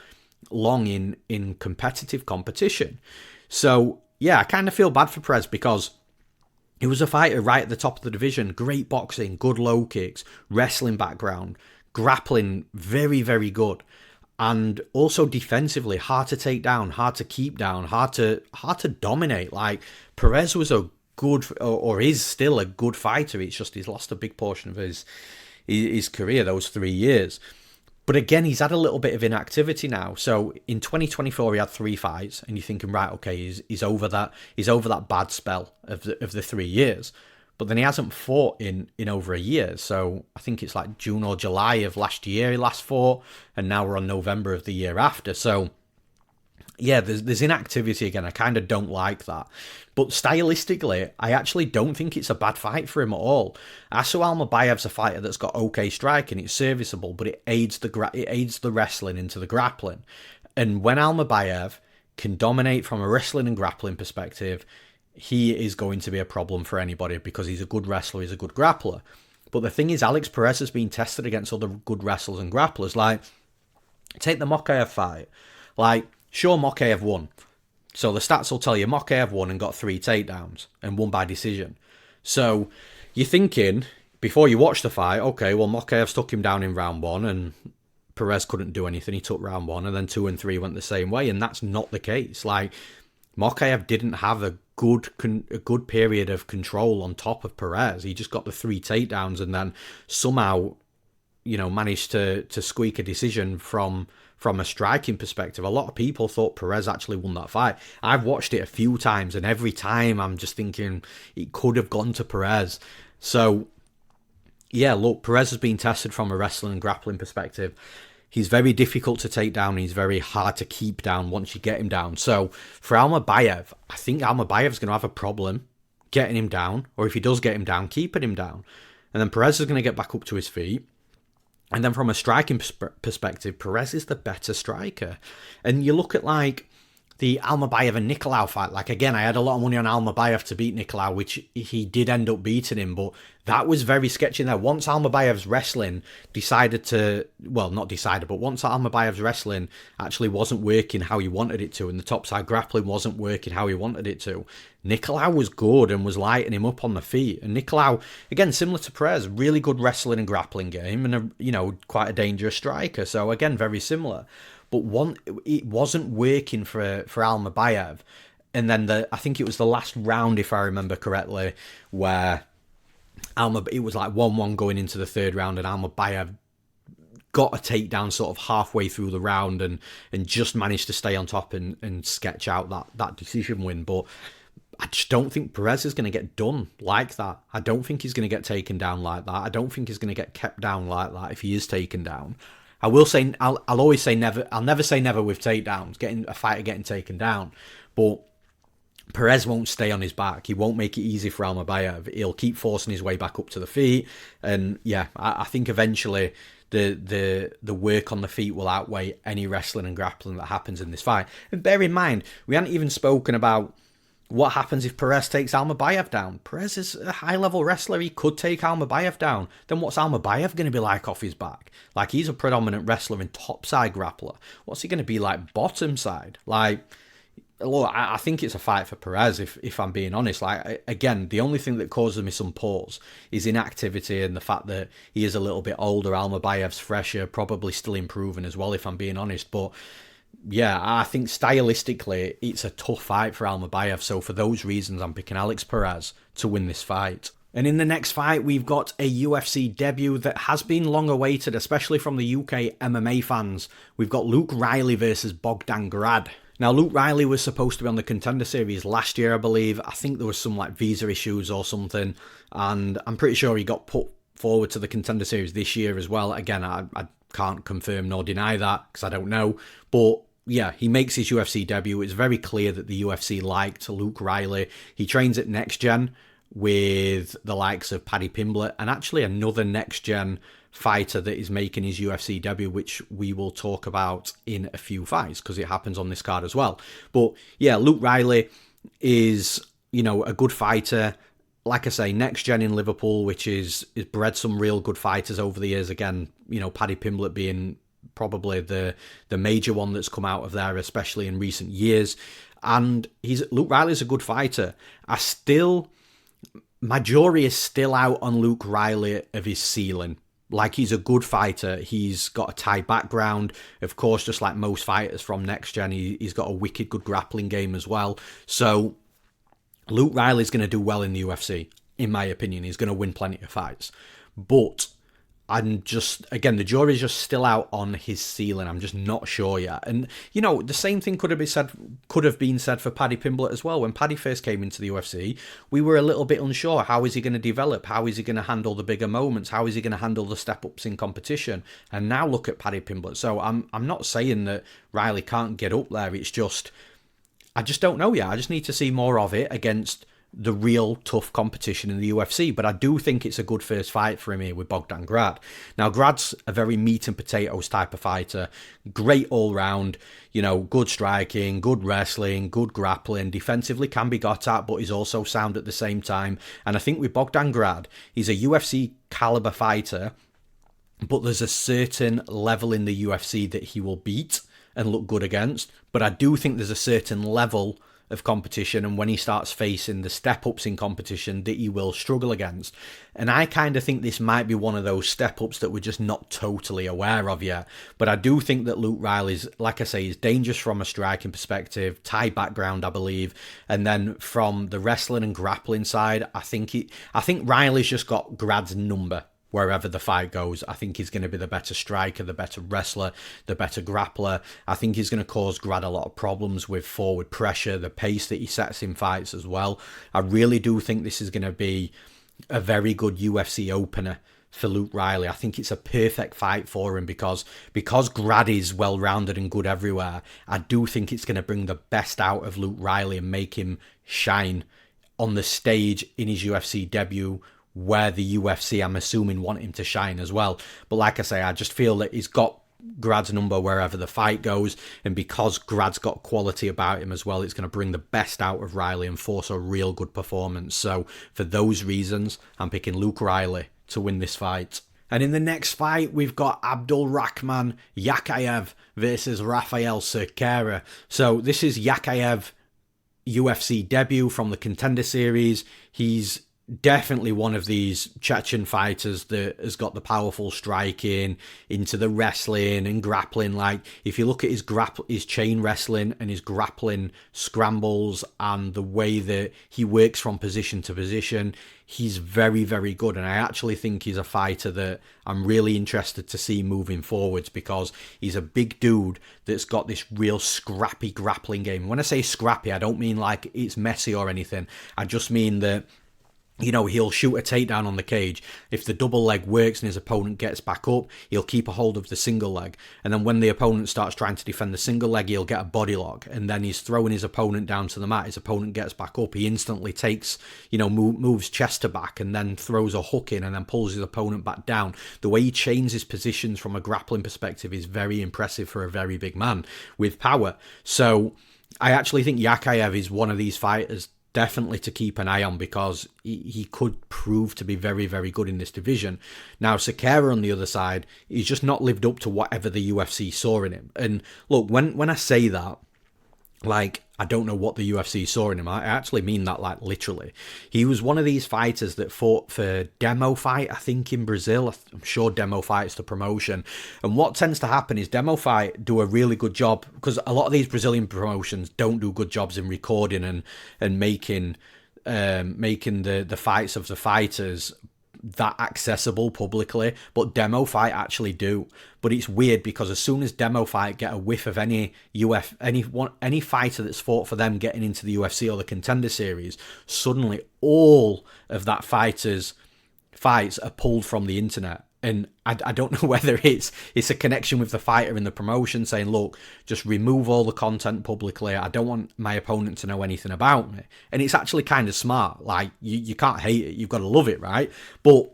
long in competitive competition. So yeah, I kind of feel bad for Perez, because he was a fighter right at the top of the division. Great boxing, good low kicks, wrestling background, grappling, very, very good. And also defensively, hard to take down, hard to keep down, hard to dominate. Like, Perez was a good, or is still a good fighter. It's just he's lost a big portion of his his career, those 3 years. But again, he's had a little bit of inactivity now. So in 2024, he had 3 fights, and you're thinking, right, okay, he's over that. He's over that bad spell of the 3 years. But then he hasn't fought in over a year. So I think it's like June or July of last year he last fought, and now we're on November of the year after. So yeah, there's inactivity again. I kind of don't like that. But stylistically, I actually don't think it's a bad fight for him at all. Asu Almabayev's a fighter that's got okay striking, it's serviceable, but it aids the wrestling into the grappling. And when Almabayev can dominate from a wrestling and grappling perspective, he is going to be a problem for anybody because he's a good wrestler, he's a good grappler. But the thing is, Alex Perez has been tested against other good wrestlers and grapplers. Like, take the Mokaev fight. Like, sure, Mokaev won. So the stats will tell you Mokaev won and got 3 takedowns and won by decision. So you're thinking, before you watch the fight, okay, well, Mokaev took him down in round 1 and Perez couldn't do anything. He took round 1 and then 2 and 3 went the same way. And that's not the case. Like, Mokaev didn't have a good period of control on top of Perez. He just got the 3 takedowns and then somehow, managed to squeak a decision from a striking perspective. A lot of people thought Perez actually won that fight. I've watched it a few times, and every time I'm just thinking it could have gone to Perez. So, yeah, look, Perez has been tested from a wrestling and grappling perspective. He's very difficult to take down. He's very hard to keep down once you get him down. So, for Almabayev, I think Almabayev's going to have a problem getting him down, or if he does get him down, keeping him down. And then Perez is going to get back up to his feet. And then from a striking perspective, Perez is the better striker. And you look at like the Almabayev and Nicolau fight. Like, again, I had a lot of money on Almabayev to beat Nicolau, which he did end up beating him. But that was very sketchy there. Once Almabayev's wrestling once Almabayev's wrestling actually wasn't working how he wanted it to, and the topside grappling wasn't working how he wanted it to, Nicolau was good and was lighting him up on the feet. And Nicolau, again, similar to Perez, really good wrestling and grappling game, and quite a dangerous striker. So again, very similar. But it wasn't working for Almabayev. And then I think it was the last round, if I remember correctly, where it was like 1-1 going into the third round, and Almabayev got a takedown sort of halfway through the round and just managed to stay on top and sketch out that decision win. But I just don't think Perez is going to get done like that. I don't think he's going to get taken down like that. I don't think he's going to get kept down like that if he is taken down. I will say, I'll always say never. I'll never say never with takedowns, getting taken down. But Perez won't stay on his back. He won't make it easy for Almabayev. He'll keep forcing his way back up to the feet. And yeah, I think eventually the work on the feet will outweigh any wrestling and grappling that happens in this fight. And bear in mind, we haven't even spoken about what happens if Perez takes Almabayev down. Perez is a high-level wrestler. He could take Almabayev down. Then what's Almabayev going to be like off his back? Like, he's a predominant wrestler and top-side grappler. What's he going to be like bottom side? Like, look, I think it's a fight for Perez, if I'm being honest. Like, again, the only thing that causes me some pause is inactivity and the fact that he is a little bit older. Almabayev's fresher, probably still improving as well, if I'm being honest. But yeah, I think stylistically, it's a tough fight for Almabayev. So for those reasons, I'm picking Alex Perez to win this fight. And in the next fight, we've got a UFC debut that has been long awaited, especially from the UK MMA fans. We've got Luke Riley versus Bogdan Grad. Now, Luke Riley was supposed to be on the Contender Series last year, I believe. I think there was some like visa issues or something. And I'm pretty sure he got put forward to the Contender Series this year as well. Again, I can't confirm nor deny that because I don't know. But yeah, he makes his UFC debut. It's very clear that the UFC liked Luke Riley. He trains at Next Gen with the likes of Paddy Pimblett and actually another Next Gen fighter that is making his UFC debut, which we will talk about in a few fights because it happens on this card as well. But yeah, Luke Riley is, a good fighter. Like I say, Next Gen in Liverpool, which is bred some real good fighters over the years. Again, Paddy Pimblett being probably the major one that's come out of there, especially in recent years. And Luke Riley's a good fighter. My jury is still out on Luke Riley of his ceiling. Like, he's a good fighter. He's got a Thai background. Of course, just like most fighters from Next Gen, he's got a wicked good grappling game as well. So Luke Riley's going to do well in the UFC, in my opinion. He's going to win plenty of fights. But I'm just, again, the jury's just still out on his ceiling. I'm just not sure yet. And, you know, the same thing could have been said for Paddy Pimblett as well. When Paddy first came into the UFC, we were a little bit unsure. How is he going to develop? How is he going to handle the bigger moments? How is he going to handle the step-ups in competition? And now look at Paddy Pimblett. So I'm not saying that Riley can't get up there. It's just, I just don't know yet. I just need to see more of it against the real tough competition in the UFC. But I do think it's a good first fight for him here with Bogdan Grad. Now, Grad's a very meat and potatoes type of fighter. Great all round, you know, good striking, good wrestling, good grappling. Defensively can be got at, but he's also sound at the same time. And I think with Bogdan Grad, he's a UFC caliber fighter, but there's a certain level in the UFC that he will beat and look good against. But I do think there's a certain level of competition, and when he starts facing the step-ups in competition, that he will struggle against. And I kind of think this might be one of those step-ups that we're just not totally aware of yet. But I do think that Luke Riley's, like I say, is dangerous from a striking perspective, Thai background, I believe. And then from the wrestling and grappling side, I think Riley's just got Grad's number wherever the fight goes. I think he's going to be the better striker, the better wrestler, the better grappler. I think he's going to cause Grad a lot of problems with forward pressure, the pace that he sets in fights as well. I really do think this is going to be a very good UFC opener for Luke Riley. I think it's a perfect fight for him because Grad is well-rounded and good everywhere. I do think it's going to bring the best out of Luke Riley and make him shine on the stage in his UFC debut, where the UFC, I'm assuming, want him to shine as well. But like I say, I just feel that he's got Grad's number wherever the fight goes, and because Grad's got quality about him as well, it's going to bring the best out of Riley and force a real good performance. So for those reasons, I'm picking Luke Riley to win this fight. And in the next fight, we've got AbdulRakhman Yakhaev versus Raffael Cerqueria. So this is Yakhaev UFC debut from the Contender Series. He's definitely one of these Chechen fighters that has got the powerful striking into the wrestling and grappling. Like, if you look at his chain wrestling and his grappling scrambles and the way that he works from position to position, he's very, very good. And I actually think he's a fighter that I'm really interested to see moving forwards, because he's a big dude that's got this real scrappy grappling game. When I say scrappy, I don't mean like it's messy or anything. I just mean that, you know, he'll shoot a takedown on the cage. If the double leg works and his opponent gets back up, he'll keep a hold of the single leg. And then when the opponent starts trying to defend the single leg, he'll get a body lock. And then he's throwing his opponent down to the mat. His opponent gets back up. He instantly takes, you know, moves chest to back and then throws a hook in and then pulls his opponent back down. The way he chains his positions from a grappling perspective is very impressive for a very big man with power. So I actually think Yakhaev is one of these fighters definitely to keep an eye on, because he could prove to be very, very good in this division. Now, Cerqueria on the other side, he's just not lived up to whatever the UFC saw in him. And look, when I say that, like, I don't know what the UFC saw in him, I actually mean that, like, literally. He was one of these fighters that fought for Demo Fight, I think, in Brazil. I'm sure Demo Fight's the promotion. And what tends to happen is Demo Fight do a really good job, because a lot of these Brazilian promotions don't do good jobs in recording and making the fights of the fighters that accessible publicly, but Demo Fight actually do. But it's weird, because as soon as Demo Fight get a whiff of any fighter that's fought for them getting into the UFC or the Contender Series, suddenly all of that fighter's fights are pulled from the internet. And I don't know whether it's a connection with the fighter in the promotion saying, look, just remove all the content publicly. I don't want my opponent to know anything about me. And it's actually kind of smart. Like, you can't hate it. You've got to love it, right? But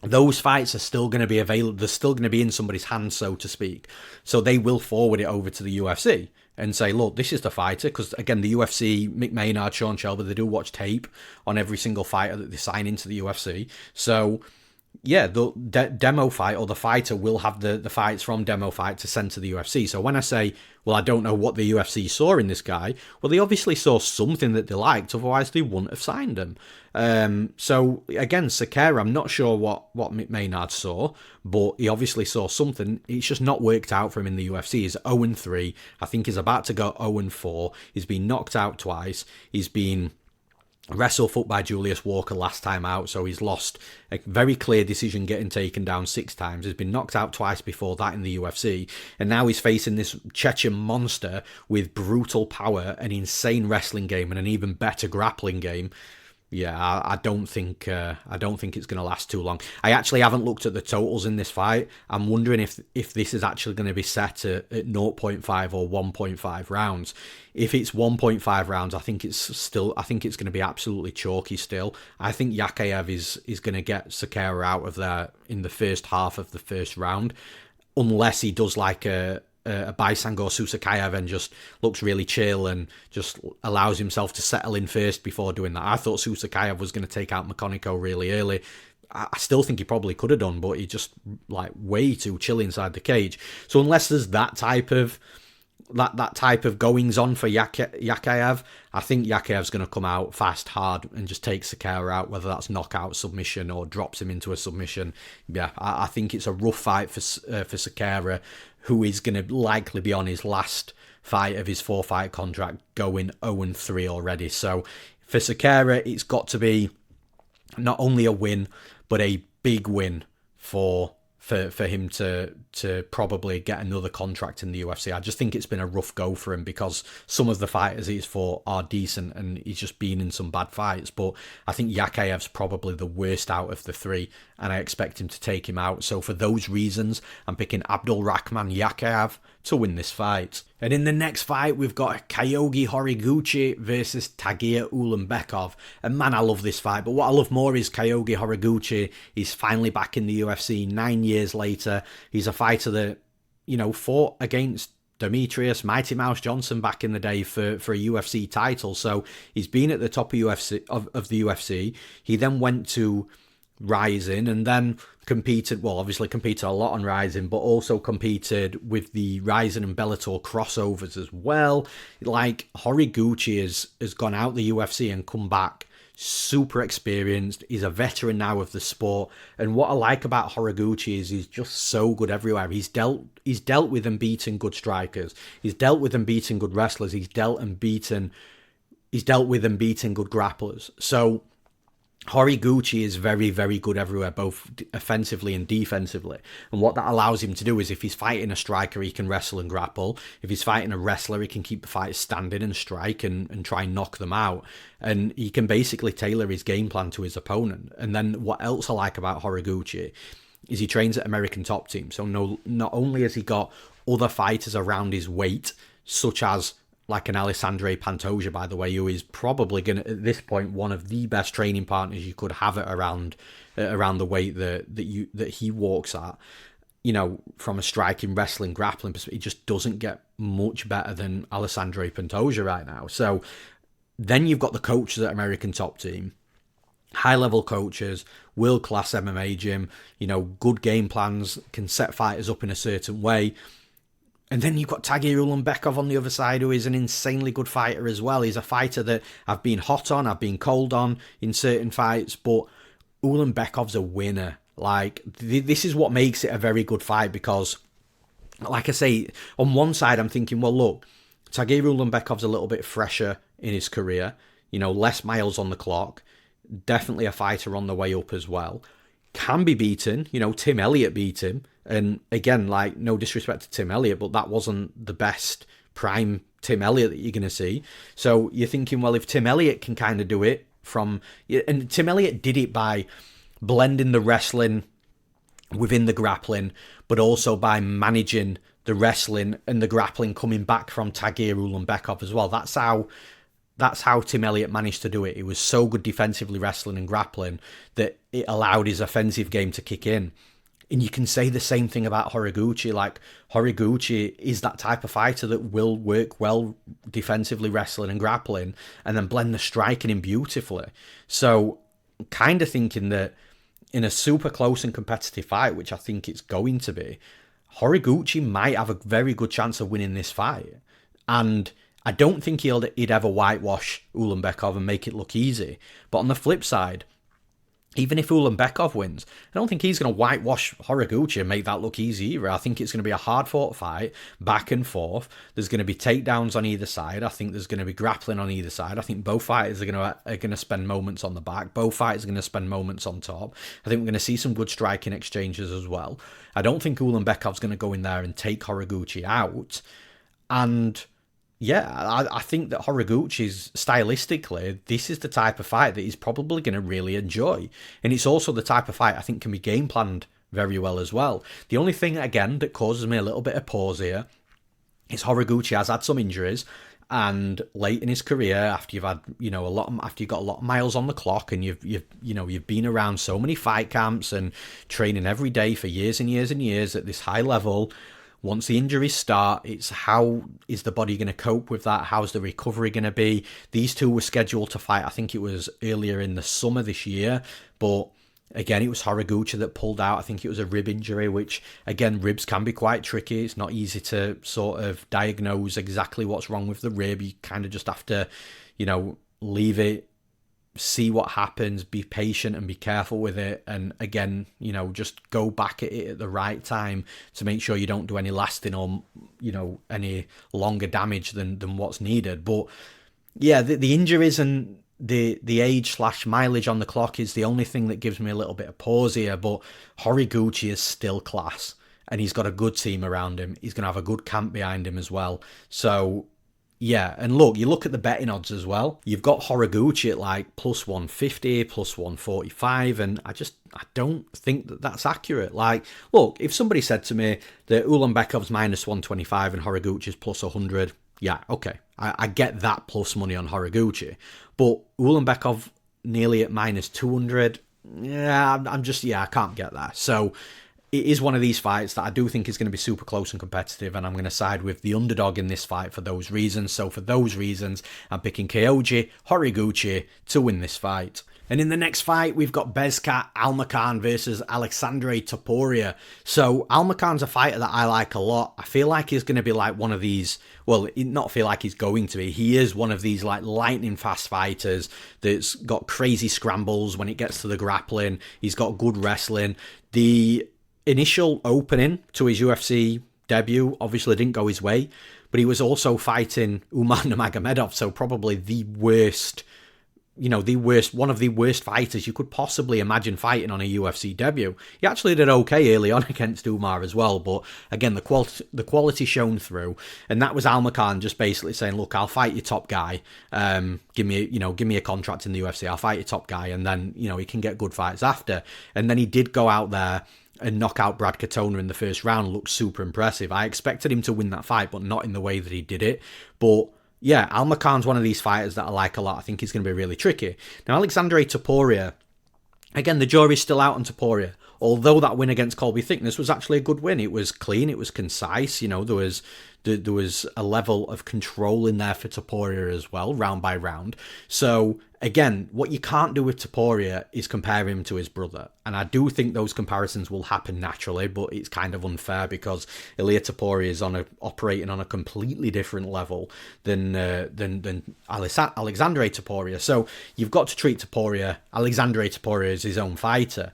those fights are still going to be available. They're still going to be in somebody's hands, so to speak. So they will forward it over to the UFC and say, look, this is the fighter. Because, again, the UFC, Mick Maynard, Sean Shelby, they do watch tape on every single fighter that they sign into the UFC. So yeah, the Demo Fight or the fighter will have the fights from Demo Fight to send to the UFC. So when I say, well, I don't know what the UFC saw in this guy, well, they obviously saw something that they liked, otherwise they wouldn't have signed him. So again, Cerqueria, I'm not sure what Mick Maynard saw, but he obviously saw something. It's just not worked out for him in the UFC. He's 0-3. I think he's about to go 0-4. He's been knocked out twice. He's been wrestle foot by Julius Walker last time out, so he's lost a very clear decision getting taken down 6 times. He's been knocked out twice before that in the UFC, and now he's facing this Chechen monster with brutal power, an insane wrestling game, and an even better grappling game. Yeah, I don't think it's going to last too long. I actually haven't looked at the totals in this fight. I'm wondering if this is actually going to be set at 0.5 or 1.5 rounds. If it's 1.5 rounds, I think it's going to be absolutely chalky still. I think Yakhaev is going to get Cerqueria out of there in the first half of the first round, unless he does like a Baisang or Susakayev and just looks really chill and just allows himself to settle in first before doing that. I thought Susakayev was going to take out Mechanico really early. I still think he probably could have done, but he just like way too chill inside the cage. So unless there's that type of goings on for Yakhaev, I think Yakhaev's going to come out fast, hard, and just take Cerqueria out, whether that's knockout, submission, or drops him into a submission. Yeah, I think it's a rough fight for Cerqueria, who is going to likely be on his last fight of his 4-fight contract, going 0-3 already. So for Cerqueria, it's got to be not only a win, but a big win for him to probably get another contract in the UFC. I just think it's been a rough go for him because some of the fighters he's fought are decent and he's just been in some bad fights. But I think Yakhaev's probably the worst out of the 3, and I expect him to take him out. So for those reasons, I'm picking AbdulRakhman Yakhaev to win this fight. And in the next fight, we've got Kyoji Horiguchi versus Tagir Ulanbekov. And man, I love this fight. But what I love more is Kyoji Horiguchi is finally back in the UFC 9 years later. He's a fighter that, fought against Demetrius Mighty Mouse Johnson back in the day for a UFC title. So he's been at the top of the UFC. He then went to Rising and then competed a lot on Rising, but also competed with the Rising and Bellator crossovers as well. Like, Horiguchi has gone out the UFC and come back super experienced. He's a veteran now of the sport, and what I like about Horiguchi is he's just so good everywhere. He's dealt with and beaten good strikers. He's dealt with and beaten good wrestlers. He's dealt with and beaten good grapplers. So Horiguchi is very, very good everywhere, both offensively and defensively. And what that allows him to do is if he's fighting a striker, he can wrestle and grapple. If he's fighting a wrestler, he can keep the fighter standing and strike and try and knock them out. And he can basically tailor his game plan to his opponent. And then what else I like about Horiguchi is he trains at American Top Team. So not only has he got other fighters around his weight, such as like an Aleksandre Pantoja, by the way, who is probably going to, at this point, one of the best training partners you could have it around the weight that he walks at. From a striking, wrestling, grappling perspective, he just doesn't get much better than Aleksandre Pantoja right now. So then you've got the coaches at American Top Team, high-level coaches, world-class MMA gym, good game plans, can set fighters up in a certain way. And then you've got Tagir Ulanbekov on the other side, who is an insanely good fighter as well. He's a fighter that I've been hot on, I've been cold on in certain fights, but Ulanbekov's a winner. Like, this is what makes it a very good fight because, like I say, on one side I'm thinking, well, look, Tagir Ulanbekov's a little bit fresher in his career, less miles on the clock, definitely a fighter on the way up as well. Can be beaten, Tim Elliott beat him. And again, like, no disrespect to Tim Elliott, but that wasn't the best prime Tim Elliott that you're going to see. So you're thinking, well, if Tim Elliott can kind of do it and Tim Elliott did it by blending the wrestling within the grappling, but also by managing the wrestling and the grappling coming back from Tagir Ulanbekov as well. That's how Tim Elliott managed to do it. He was so good defensively wrestling and grappling that it allowed his offensive game to kick in. And you can say the same thing about Horiguchi. Like, Horiguchi is that type of fighter that will work well defensively wrestling and grappling and then blend the striking in beautifully. So kind of thinking that in a super close and competitive fight, which I think it's going to be, Horiguchi might have a very good chance of winning this fight. And I don't think he'd ever whitewash Ulanbekov and make it look easy. But on the flip side, even if Ulanbekov wins, I don't think he's going to whitewash Horiguchi and make that look easy either. I think it's going to be a hard-fought fight, back and forth. There's going to be takedowns on either side. I think there's going to be grappling on either side. I think both fighters are going to spend moments on the back. Both fighters are going to spend moments on top. I think we're going to see some good striking exchanges as well. I don't think Ulanbekov's going to go in there and take Horiguchi out. And yeah, I think that Horiguchi's, stylistically, this is the type of fight that he's probably going to really enjoy. And it's also the type of fight I think can be game planned very well as well. The only thing, again, that causes me a little bit of pause here is Horiguchi has had some injuries, and late in his career, after you've had, after you've got a lot of miles on the clock, and you've been around so many fight camps and training every day for years and years and years at this high level. Once the injuries start, it's how is the body going to cope with that? How's the recovery going to be? These two were scheduled to fight, I think it was earlier in the summer this year. But again, it was Horiguchi that pulled out. I think it was a rib injury, which, again, ribs can be quite tricky. It's not easy to sort of diagnose exactly what's wrong with the rib. You kind of just have to, leave it, see what happens, be patient and be careful with it. And again, just go back at it at the right time to make sure you don't do any lasting or, any longer damage than what's needed. But yeah, the injuries and the age/mileage on the clock is the only thing that gives me a little bit of pause here. But Horiguchi is still class, and he's got a good team around him. He's going to have a good camp behind him as well. So yeah, and look, you look at the betting odds as well. You've got Horiguchi at like plus 150, plus 145, and I don't think that that's accurate. Like, look, if somebody said to me that Ulanbekov's minus 125 and Horiguchi's plus 100, yeah, okay, I get that plus money on Horiguchi. But Ulanbekov nearly at minus 200, yeah, I can't get that. So it is one of these fights that I do think is going to be super close and competitive, and I'm going to side with the underdog in this fight for those reasons. So for those reasons, I'm picking Kyoji Horiguchi to win this fight. And in the next fight, we've got Bezkat Almakhan versus Aleksandre Topuria. So Almakhan's a fighter that I like a lot. I feel like he's going to be like one of these, well, not feel like he's going to be. He is one of these like lightning fast fighters that's got crazy scrambles when it gets to the grappling. He's got good wrestling. The initial opening to his UFC debut obviously didn't go his way, but he was also fighting Umar Nurmagomedov, so probably the worst, one of the worst fighters you could possibly imagine fighting on a UFC debut. He actually did okay early on against Umar as well, but again, the quality shone through, and that was Almakhan just basically saying, look, I'll fight your top guy, give me a contract in the UFC, I'll fight your top guy, and then, he can get good fights after. And then he did go out there and knock out Brad Katona in the first round. Looked super impressive. I expected him to win that fight, but not in the way that he did it. But yeah, Almakhan's one of these fighters that I like a lot. I think he's going to be really tricky. Now, Aleksandre Topuria, again, the jury's still out on Topuria. Although that win against Colby Thickness was actually a good win. It was clean, it was concise, there was a level of control in there for Topuria as well, round by round. So again, what you can't do with Topuria is compare him to his brother. And I do think those comparisons will happen naturally, but it's kind of unfair because Ilia Topuria is operating on a completely different level than Aleksandre Topuria. So you've got to treat Aleksandre Topuria as his own fighter.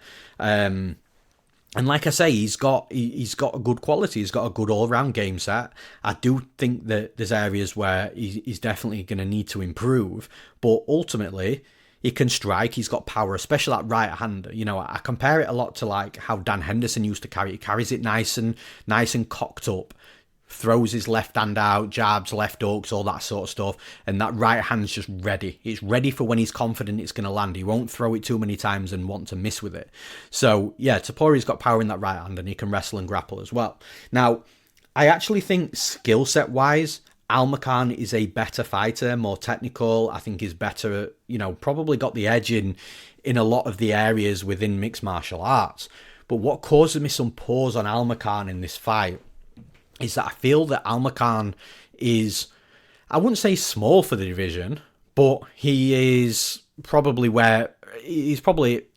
And like I say, he's got a good quality. He's got a good all-round game set. I do think that there's areas where he's definitely going to need to improve. But ultimately, he can strike. He's got power, especially that right hand. I compare it a lot to like how Dan Henderson used to carry it. He carries it nice and cocked up. Throws his left hand out, jabs, left hooks, all that sort of stuff. And that right hand's just ready. It's ready for when he's confident it's going to land. He won't throw it too many times and want to miss with it. So, yeah, Topuria's got power in that right hand and he can wrestle and grapple as well. Now, I actually think skill set wise, Almakhan is a better fighter, more technical. I think he's better, probably got the edge in a lot of the areas within mixed martial arts. But what causes me some pause on Almakhan in this fight is that I feel that Almakhan is, I wouldn't say small for the division, but he's probably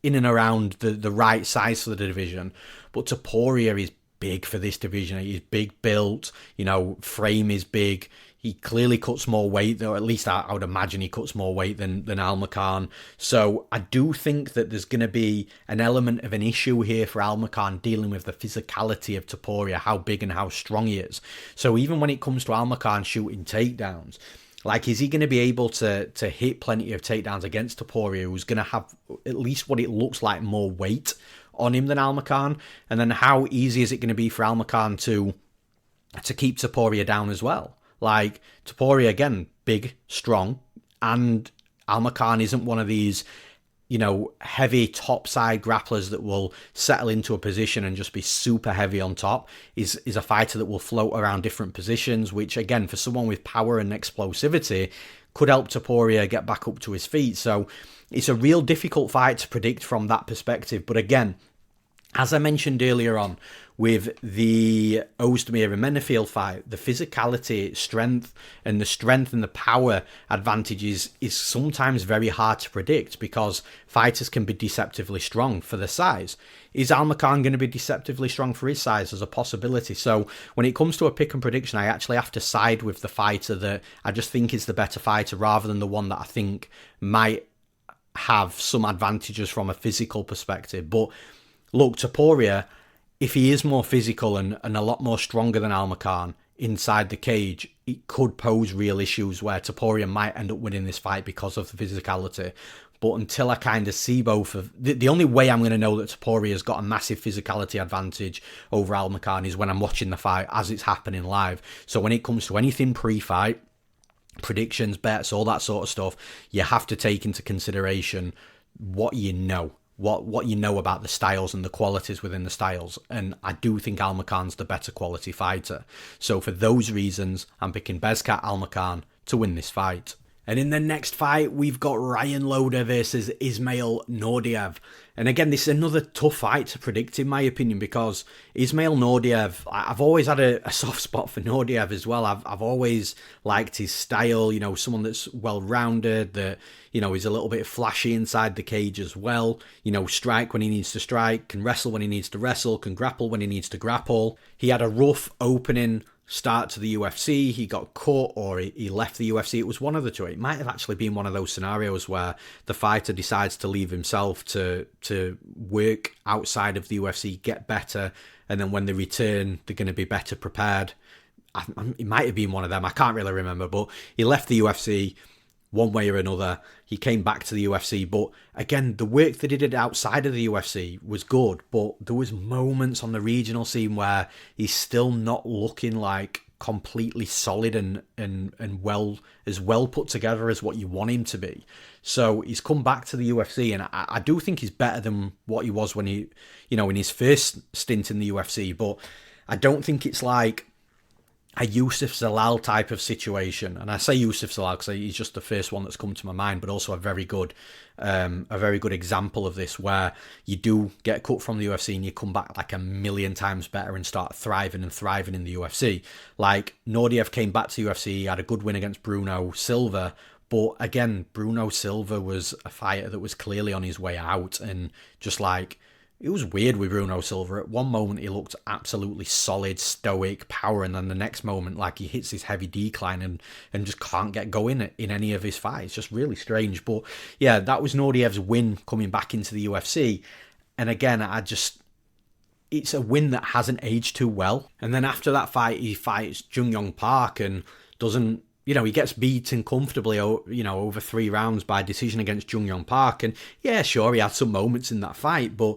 in and around the right size for the division. But Topuria is big for this division. He's big built, frame is big. He clearly cuts more weight, though. At least I would imagine he cuts more weight than Almakhan. So I do think that there's going to be an element of an issue here for Almakhan dealing with the physicality of Topuria, how big and how strong he is. So even when it comes to Almakhan shooting takedowns, like, is he going to be able to hit plenty of takedowns against Topuria, who's going to have at least what it looks like more weight on him than Almakhan? And then how easy is it going to be for Almakhan to keep Topuria down as well? Like, Topuria, again, big, strong, and Almakhan isn't one of these, heavy topside grapplers that will settle into a position and just be super heavy on top. Is a fighter that will float around different positions, which, again, for someone with power and explosivity, could help Topuria get back up to his feet. So it's a real difficult fight to predict from that perspective. But again, as I mentioned earlier on, with the Oezdemir and Menifield fight, the physicality, strength, and the power advantages is sometimes very hard to predict because fighters can be deceptively strong for their size. Is Almakhan going to be deceptively strong for his size? As a possibility. So when it comes to a pick and prediction, I actually have to side with the fighter that I just think is the better fighter rather than the one that I think might have some advantages from a physical perspective. But look, Topuria, if he is more physical and a lot more stronger than Almakhan inside the cage, it could pose real issues where Topuria might end up winning this fight because of the physicality. But until I kind of see both of... The only way I'm going to know that Topuria's got a massive physicality advantage over Almakhan is when I'm watching the fight as it's happening live. So when it comes to anything pre-fight, predictions, bets, all that sort of stuff, you have to take into consideration what you know. What you know about the styles and the qualities within the styles. And I do think Almakhan's the better quality fighter. So for those reasons, I'm picking Bezkat Almakhan to win this fight. And in the next fight, we've got Ryan Loder versus Ismail Nordiev. And again, this is another tough fight to predict, in my opinion, because Ismail Nordiev, I've always had a soft spot for Nordiev as well. I've always liked his style, someone that's well-rounded, that, is a little bit flashy inside the cage as well. Strike when he needs to strike, can wrestle when he needs to wrestle, can grapple when he needs to grapple. He had a rough opening start to the UFC, he got cut or he left the UFC. It was one of the two. It might have actually been one of those scenarios where the fighter decides to leave himself to work outside of the UFC, get better, and then when they return, they're going to be better prepared. It might have been one of them. I can't really remember, but he left the UFC one way or another. He came back to the UFC, but again, the work that he did outside of the UFC was good, but there was moments on the regional scene where he's still not looking like completely solid and well put together as what you want him to be. So he's come back to the UFC, and I do think he's better than what he was when he, in his first stint in the UFC, but I don't think it's like a Yusuf Zalal type of situation. And I say Yusuf Zalal because he's just the first one that's come to my mind, but also a very good example of this, where you do get cut from the UFC and you come back like a million times better and start thriving in the UFC. Like, Nordiev came back to UFC, he had a good win against Bruno Silva, but again, Bruno Silva was a fighter that was clearly on his way out, and just like, it was weird with Bruno Silva. At one moment, he looked absolutely solid, stoic, power, and then the next moment, like, he hits this heavy decline and just can't get going in any of his fights. Just really strange. But yeah, that was Nordiev's win coming back into the UFC. And again, it's a win that hasn't aged too well. And then after that fight, he fights Jung Yong Park and doesn't... he gets beaten comfortably, over 3 rounds by decision against Jung Yong Park. And yeah, sure, he had some moments in that fight, but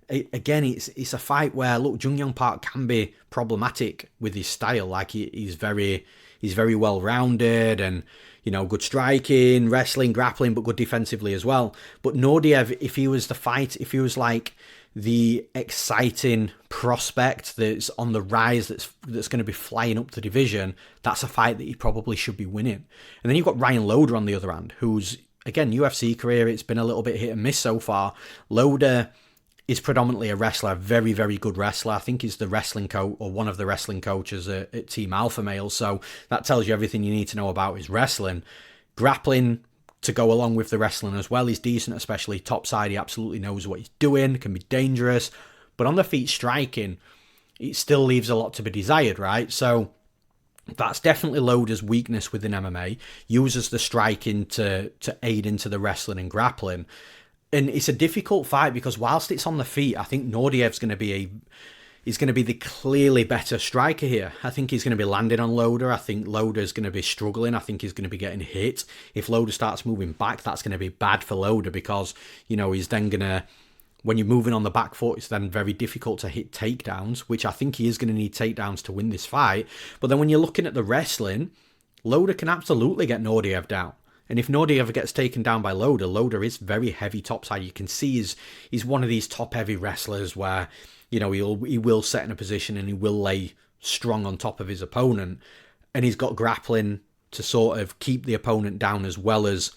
again, it's a fight where, look, Jung Yong Park can be problematic with his style. Like, he's very well-rounded and, good striking, wrestling, grappling, but good defensively as well. But Nordiev, if he was like the exciting prospect that's on the rise, that's going to be flying up the division, that's a fight that he probably should be winning. And then you've got Ryan Loder on the other hand, who's, again, UFC career, it's been a little bit hit and miss so far. Loder is predominantly a wrestler, a very, very good wrestler. I think he's the wrestling coach, or one of the wrestling coaches at Team Alpha Male, so that tells you everything you need to know about his wrestling. Grappling, to go along with the wrestling as well, he's decent, especially topside. He absolutely knows what he's doing, can be dangerous. But on the feet striking, it still leaves a lot to be desired, right? So That's definitely Loader's weakness within MMA. Uses the striking to aid into the wrestling and grappling. And it's a difficult fight because whilst it's on the feet, I think Nordiev's going to be he's going to be the clearly better striker here. I think he's going to be landing on Loader. I think Loader's going to be struggling. I think he's going to be getting hit. If Loader starts moving back, that's going to be bad for Loader because, he's then going to, when you're moving on the back foot, it's then very difficult to hit takedowns, which I think he is going to need takedowns to win this fight. But then when you're looking at the wrestling, Loader can absolutely get Nordiev down. And if Nordiev gets taken down by Loader, Loader is very heavy topside. You can see he's one of these top-heavy wrestlers where, he will set in a position and he will lay strong on top of his opponent. And he's got grappling to sort of keep the opponent down as well as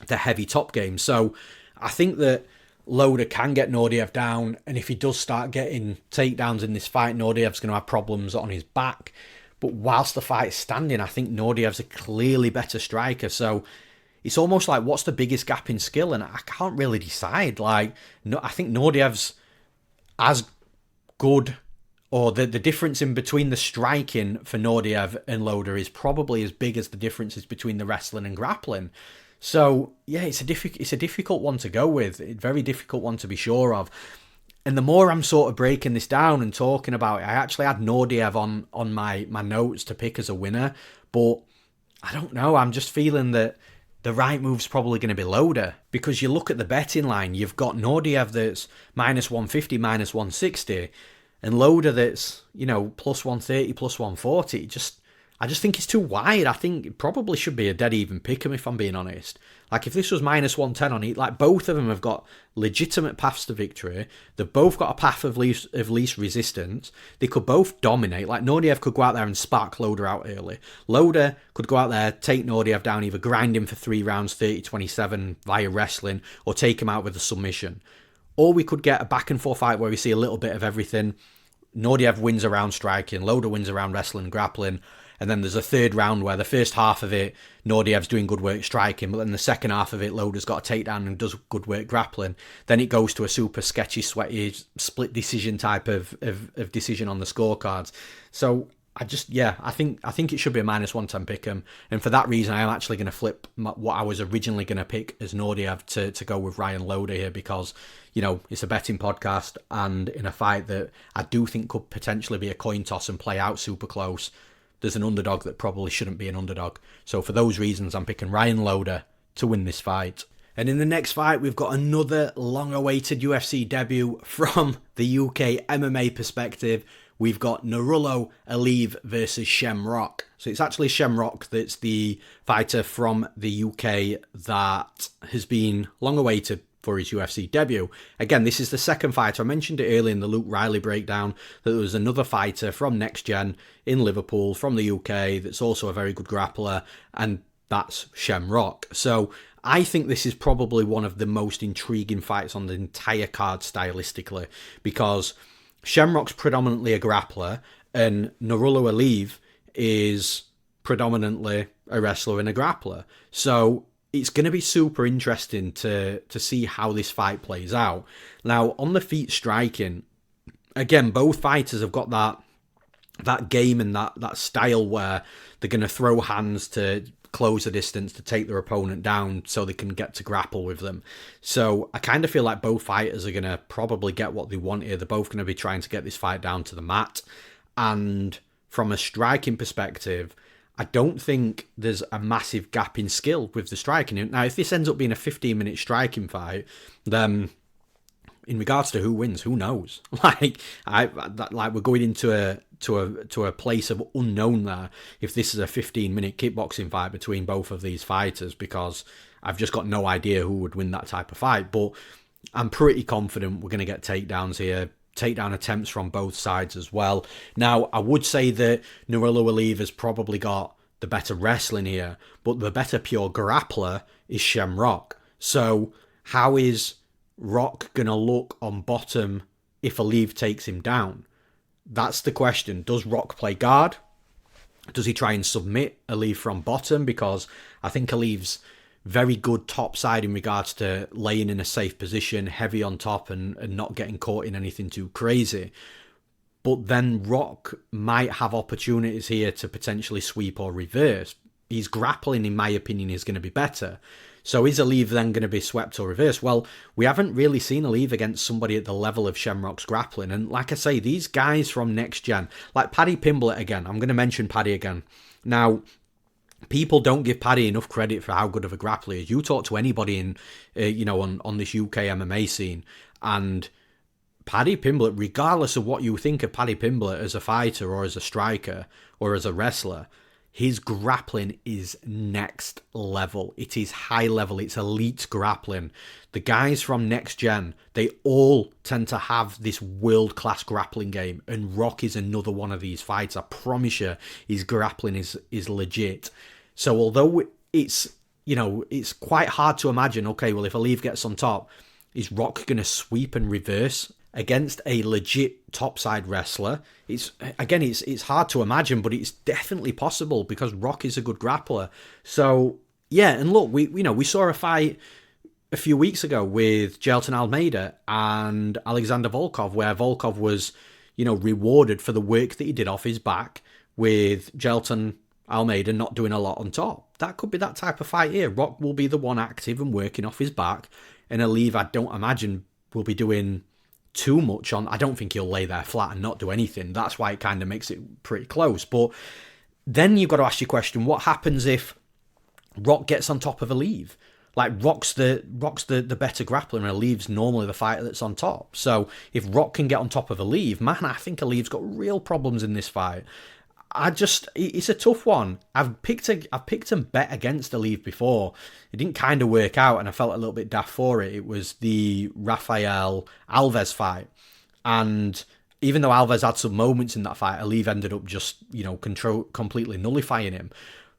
the heavy top game. So I think that Loader can get Nordiev down. And if he does start getting takedowns in this fight, Nordiev's going to have problems on his back. But whilst the fight's standing, I think Nordiev's a clearly better striker. So it's almost like, what's the biggest gap in skill? And I can't really decide. I think Nordiev's as good, or the difference in between the striking for Nordiev and Loader is probably as big as the differences between the wrestling and grappling. So, yeah, it's a difficult one to go with. A very difficult one to be sure of. And the more I'm sort of breaking this down and talking about it, I actually had Nordiev on my notes to pick as a winner. But I don't know. I'm just feeling that the right move's probably going to be Loader. Because you look at the betting line, you've got Nordiev that's minus 150, minus 160. And Loader that's, plus 130, plus 140. I just think it's too wide. I think it probably should be a dead even pick 'em if I'm being honest. If this was minus 110 on it, both of them have got legitimate paths to victory. They've both got a path of least resistance. They could both dominate. Nordiev could go out there and spark Loader out early. Loader could go out there, take Nordiev down, either grind him for 3 rounds, 30-27 via wrestling, or take him out with a submission. Or we could get a back and forth fight where we see a little bit of everything. Nordiev wins around striking, Loader wins around wrestling and grappling. And then there's a third round where the first half of it, Nordiev's doing good work striking, but then the second half of it, Loader's got a takedown and does good work grappling. Then it goes to a super sketchy, sweaty, split decision type of decision on the scorecards. So I think it should be a minus 110 pick'em. And for that reason, I am actually going to flip what I was originally going to pick as Nordiev to go with Ryan Loader here because, it's a betting podcast and in a fight that I do think could potentially be a coin toss and play out super close. There's an underdog that probably shouldn't be an underdog. So for those reasons, I'm picking Ryan Loader to win this fight. And in the next fight, we've got another long-awaited UFC debut from the UK MMA perspective. We've got Nurullo Aliyev versus Shamrock. So it's actually Shamrock that's the fighter from the UK that has been long-awaited for his UFC debut. Again, this is the second fighter. I mentioned it earlier in the Luke Riley breakdown that there was another fighter from Next Gen in Liverpool from the UK that's also a very good grappler, and that's Shamrock. So I think this is probably one of the most intriguing fights on the entire card stylistically because Shamrock's predominantly a grappler and Nurullo Aliyev is predominantly a wrestler and a grappler. So it's going to be super interesting to see how this fight plays out. Now, on the feet striking, again, both fighters have got that game and that style where they're going to throw hands to close the distance to take their opponent down so they can get to grapple with them. So I kind of feel like both fighters are going to probably get what they want here. They're both going to be trying to get this fight down to the mat. And from a striking perspective, I don't think there's a massive gap in skill with the striking. Now, if this ends up being a 15-minute striking fight, then in regards to who wins, who knows? We're going into a place of unknown there. If this is a 15-minute kickboxing fight between both of these fighters, because I've just got no idea who would win that type of fight. But I'm pretty confident we're going to get takedowns here. Takedown attempts from both sides as well. Now, I would say that Nurullo Aliyev has probably got the better wrestling here, but the better pure grappler is Shamrock. So how is Rock going to look on bottom if Aliyev takes him down? That's the question. Does Rock play guard? Does he try and submit Aliyev from bottom? Because I think Aliyev's very good top side in regards to laying in a safe position, heavy on top and not getting caught in anything too crazy. But then Rock might have opportunities here to potentially sweep or reverse. His grappling, in my opinion, is going to be better. So is Aleev then going to be swept or reversed? Well, we haven't really seen Aleev against somebody at the level of Shamrock's grappling. And like I say, these guys from next gen, like Paddy Pimblett again, I'm going to mention Paddy again. Now, people don't give Paddy enough credit for how good of a grappler he is. You talk to anybody in, on this UK MMA scene, and Paddy Pimblett, regardless of what you think of Paddy Pimblett as a fighter or as a striker or as a wrestler, his grappling is next level. It is high level. It's elite grappling. The guys from next gen, they all tend to have this world-class grappling game, and Rock is another one of these fights. I promise you, his grappling is legit. So although it's quite hard to imagine, okay, well, if Aleev gets on top, is Rock going to sweep and reverse against a legit topside wrestler? It's hard to imagine, but it's definitely possible because Rock is a good grappler. So yeah, and look, we saw a fight a few weeks ago with Jailton Almeida and Alexander Volkov, where Volkov was, rewarded for the work that he did off his back, with Jailton Almeida not doing a lot on top. That could be that type of fight here. Rock will be the one active and working off his back, and Aleev, I don't imagine, will be doing too much on. I don't think he'll lay there flat and not do anything. That's why it kind of makes it pretty close. But then you've got to ask your question, what happens if Rock gets on top of Aleev? Like, Rock's the better grappler, and Aleev's normally the fighter that's on top. So if Rock can get on top of Aleev, man, I think Aleev's got real problems in this fight. It's a tough one. I've picked and bet against Aleev before. It didn't kind of work out, and I felt a little bit daft for it. It was the Raffael Alves fight, and even though Alves had some moments in that fight, Aleev ended up just completely nullifying him.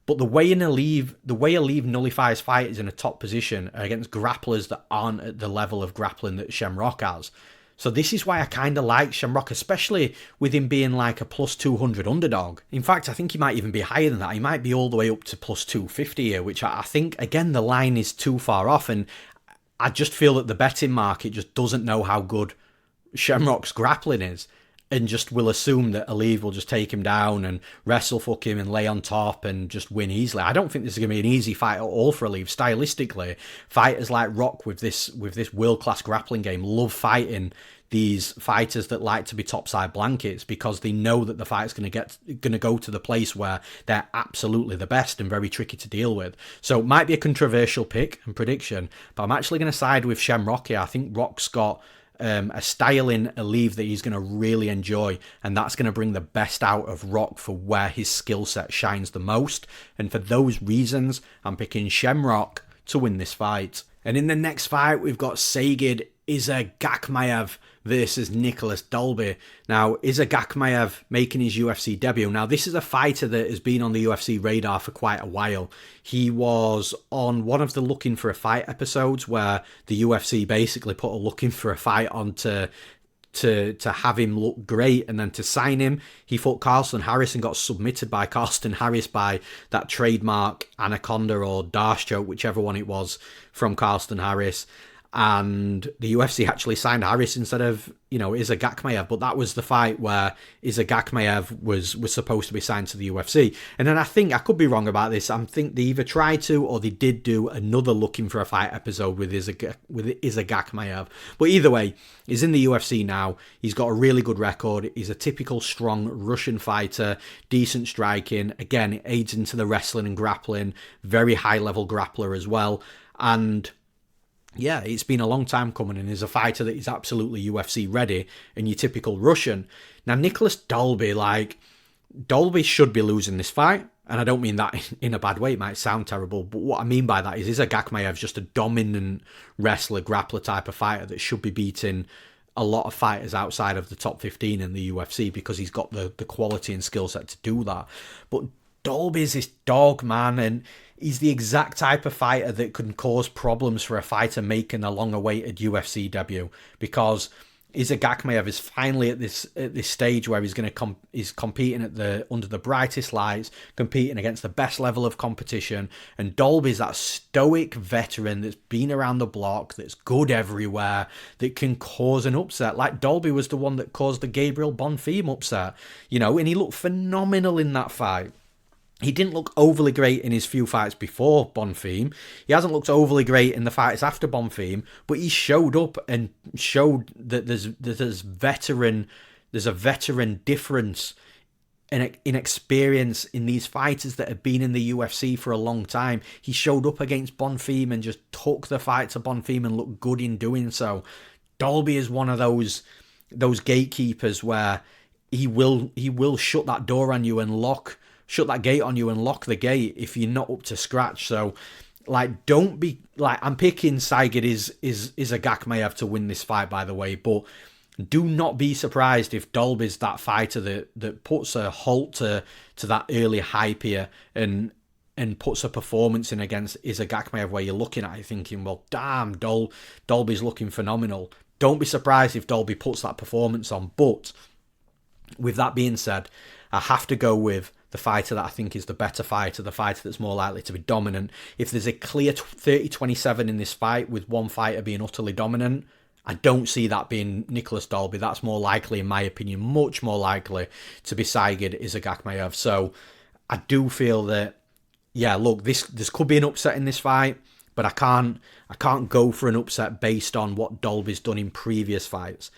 But the way Aleev nullifies fighters in a top position are against grapplers that aren't at the level of grappling that Shamrock has. So this is why I kind of like Shamrock, especially with him being like a plus 200 underdog. In fact, I think he might even be higher than that. He might be all the way up to plus 250 here, which I think, again, the line is too far off. And I just feel that the betting market just doesn't know how good Shamrock's grappling is, and just will assume that Aleev will just take him down and wrestle fuck him and lay on top and just win easily. I don't think this is going to be an easy fight at all for Aleev. Stylistically, fighters like Rock with this world-class grappling game love fighting these fighters that like to be topside blankets, because they know that the fight's going to go to the place where they're absolutely the best and very tricky to deal with. So it might be a controversial pick and prediction, but I'm actually going to side with Shamrock here. I think Rock's got a style in Aleev that he's going to really enjoy, and that's going to bring the best out of Rock for where his skill set shines the most. And for those reasons, I'm picking Shamrock to win this fight. And in the next fight, we've got Serghei Isagakhmaev versus Nicholas Dalby. Now, Isagakhmaev making his UFC debut. Now, this is a fighter that has been on the UFC radar for quite a while. He was on one of the Looking for a Fight episodes where the UFC basically put a Looking for a Fight on to have him look great and then to sign him. He fought Carlston Harris and got submitted by Carlston Harris by that trademark Anaconda or Darce choke, whichever one it was, from Carlston Harris. And the UFC actually signed Harris instead of, Isagakhmaev. But that was the fight where Isagakhmaev was supposed to be signed to the UFC. And then I think, I could be wrong about this, I think they either tried to or they did do another Looking for a Fight episode with Isagakhmaev. But either way, he's in the UFC now. He's got a really good record. He's a typical strong Russian fighter, decent striking. Again, it aids into the wrestling and grappling. Very high-level grappler as well. And yeah, it's been a long time coming, and he's a fighter that is absolutely UFC ready, and your typical Russian. Now, Nicholas Dalby, Dalby should be losing this fight, and I don't mean that in a bad way. It might sound terrible, but what I mean by that is Isagakhmaev's just a dominant wrestler, grappler type of fighter that should be beating a lot of fighters outside of the top 15 in the UFC, because he's got the quality and skill set to do that. But Dalby's this dog, man, and he's the exact type of fighter that can cause problems for a fighter making a long-awaited UFC debut, because Yakhaev is finally at this stage where he's competing under the brightest lights, competing against the best level of competition, and Dalby's that stoic veteran that's been around the block, that's good everywhere, that can cause an upset. Like Dalby was the one that caused the Gabriel Bonfim upset, and he looked phenomenal in that fight. He didn't look overly great in his few fights before Bonfim. He hasn't looked overly great in the fights after Bonfim, but he showed up and showed that there's a veteran difference in experience in these fighters that have been in the UFC for a long time. He showed up against Bonfim and just took the fight to Bonfim and looked good in doing so. Dalby is one of those gatekeepers where he will shut that door on you and shut that gate on you and lock the gate if you're not up to scratch. So, don't be I'm picking Serghei is Yakhaev to win this fight, by the way, but do not be surprised if Dalby's that fighter that puts a halt to that early hype here and puts a performance in against Yakhaev where you're looking at it thinking, well, damn, Dalby's looking phenomenal. Don't be surprised if Dalby puts that performance on. But with that being said, I have to go with the fighter that I think is the better fighter, the fighter that's more likely to be dominant. If there's a clear 30-27 in this fight with one fighter being utterly dominant, I don't see that being Nicholas Dalby. That's more likely, in my opinion, much more likely to be Serghei Yakhaev. So I do feel that, look, this could be an upset in this fight, but I can't go for an upset based on what Dalby's done in previous fights.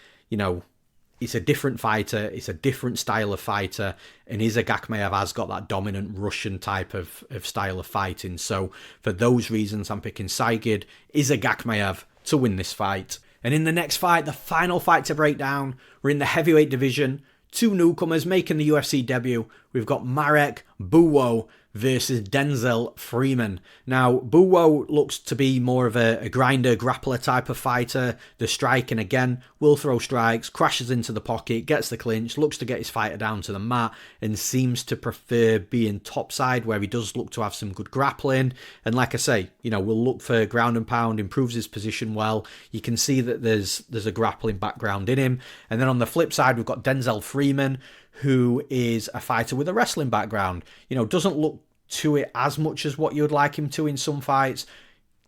It's a different fighter, it's a different style of fighter, and Yakhaev has got that dominant Russian type of style of fighting. So for those reasons, I'm picking Serghei Yakhaev to win this fight. And in the next fight, the final fight to break down, we're in the heavyweight division. Two newcomers making the UFC debut. We've got Marek Buwo versus Denzel Freeman. Now, Buwo looks to be more of a grinder, grappler type of fighter. The striking, again, will throw strikes, crashes into the pocket, gets the clinch, looks to get his fighter down to the mat, and seems to prefer being topside, where he does look to have some good grappling. And like I say, we'll look for ground and pound, improves his position well. You can see that there's a grappling background in him. And then on the flip side, we've got Denzel Freeman, who is a fighter with a wrestling background. Doesn't look to it as much as what you would like him to in some fights.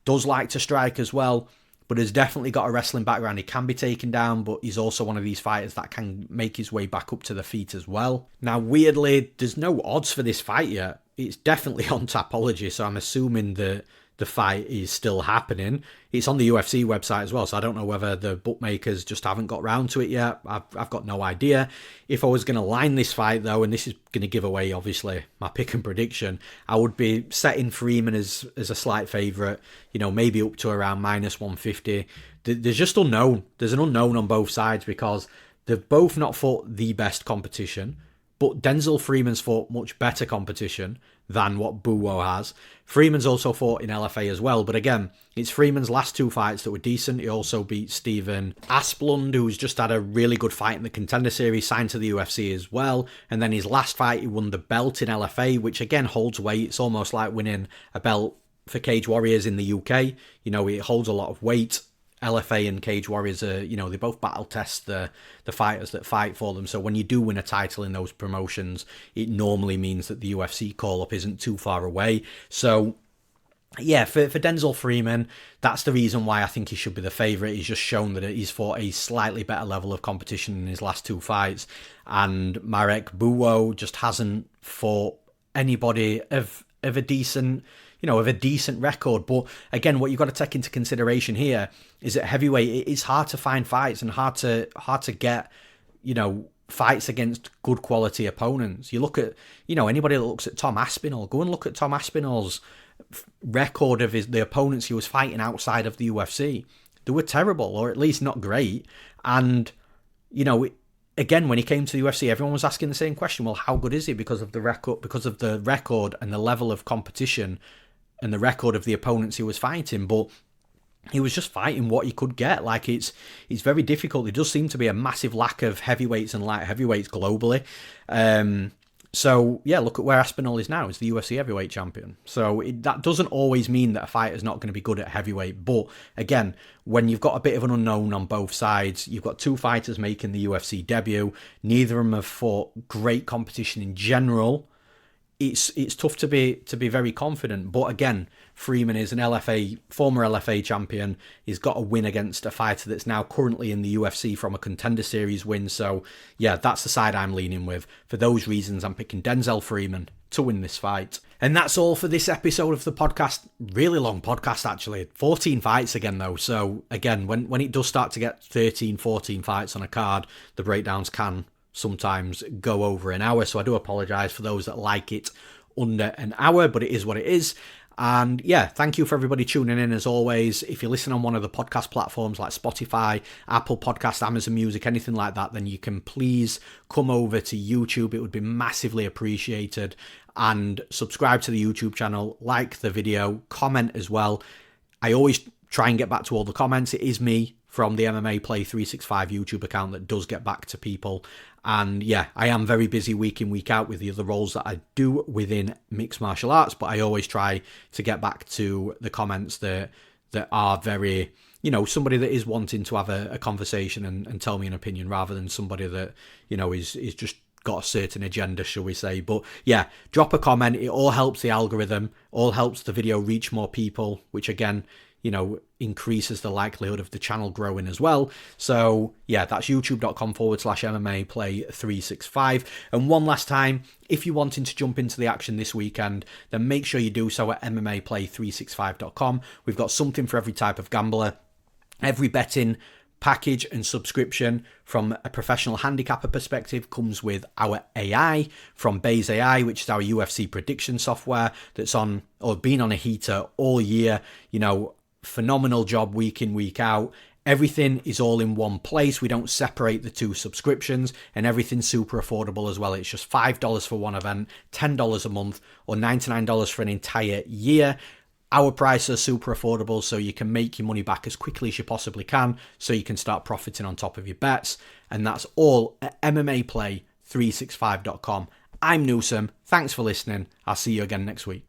Does like to strike as well, but has definitely got a wrestling background. He can be taken down, but he's also one of these fighters that can make his way back up to the feet as well. Now, weirdly, there's no odds for this fight yet. It's definitely on Tapology, so I'm assuming that the fight is still happening. It's on the UFC website as well, so I don't know whether the bookmakers just haven't got round to it yet. I've got no idea. If I was going to line this fight, though, and this is going to give away, obviously, my pick and prediction, I would be setting Freeman as a slight favourite, maybe up to around -150. There's just unknown. There's an unknown on both sides because they've both not fought the best competition, but Denzel Freeman's fought much better competition than what Buwo has. Freeman's also fought in LFA as well, but again, it's Freeman's last two fights that were decent. He also beat Stephen Asplund, who's just had a really good fight in the Contender Series, signed to the UFC as well, and then his last fight, he won the belt in LFA, which again holds weight. It's almost like winning a belt for Cage Warriors in the UK. It holds a lot of weight. LFA and Cage Warriors are, they both battle test the fighters that fight for them. So when you do win a title in those promotions, it normally means that the UFC call-up isn't too far away. So, yeah, for Denzel Freeman, that's the reason why I think he should be the favourite. He's just shown that he's fought a slightly better level of competition in his last two fights. And Marek Buwo just hasn't fought anybody of a decent record. But again, what you've got to take into consideration here is that heavyweight, it's hard to find fights and hard to get, fights against good quality opponents. You look at, anybody that looks at Tom Aspinall, go and look at Tom Aspinall's record of the opponents he was fighting outside of the UFC. They were terrible, or at least not great. And, again, when he came to the UFC, everyone was asking the same question. Well, how good is he because of the record and the level of competition and the record of the opponents he was fighting? But he was just fighting what he could get. It's very difficult. There does seem to be a massive lack of heavyweights and light heavyweights globally. So, yeah, look at where Aspinall is now. He's the UFC heavyweight champion. So that doesn't always mean that a fighter's not going to be good at heavyweight. But, again, when you've got a bit of an unknown on both sides, you've got two fighters making the UFC debut. Neither of them have fought great competition in general. It's tough to be very confident. But, again, Freeman is an former LFA champion. He's got a win against a fighter that's now currently in the UFC from a Contender Series win. So, yeah, that's the side I'm leaning with. For those reasons, I'm picking Denzel Freeman to win this fight. And that's all for this episode of the podcast. Really long podcast, actually. 14 fights again, though. So, again, when it does start to get 13, 14 fights on a card, the breakdowns can sometimes go over an hour. So I do apologise for those that like it under an hour, but it is what it is. And yeah, thank you for everybody tuning in as always. If you listen on one of the podcast platforms like Spotify, Apple Podcast, Amazon Music, anything like that, then you can please come over to YouTube. It would be massively appreciated. And subscribe to the YouTube channel, like the video, comment as well. I always try and get back to all the comments. It is me from the MMA Play 365 YouTube account that does get back to people. And yeah, I am very busy week in, week out with the other roles that I do within mixed martial arts, but I always try to get back to the comments that are very, somebody that is wanting to have a conversation and tell me an opinion rather than somebody that, is just got a certain agenda, shall we say. But yeah, drop a comment. It all helps the algorithm, all helps the video reach more people, which again, increases the likelihood of the channel growing as well. So yeah, that's youtube.com/MMA Play 365. And one last time, if you're wanting to jump into the action this weekend, then make sure you do so at MMAplay365.com. We've got something for every type of gambler. Every betting package and subscription from a professional handicapper perspective comes with our AI from Base AI, which is our UFC prediction software that's on or been on a heater all year. Phenomenal job week in, week out. Everything is all in one place. We don't separate the two subscriptions, and everything's super affordable as well. It's just $5 for one event, $10 a month, or $99 for an entire year. Our prices are super affordable, so you can make your money back as quickly as you possibly can, so you can start profiting on top of your bets. And that's all at MMAplay365.com. I'm Newsome. Thanks for listening. I'll see you again next week.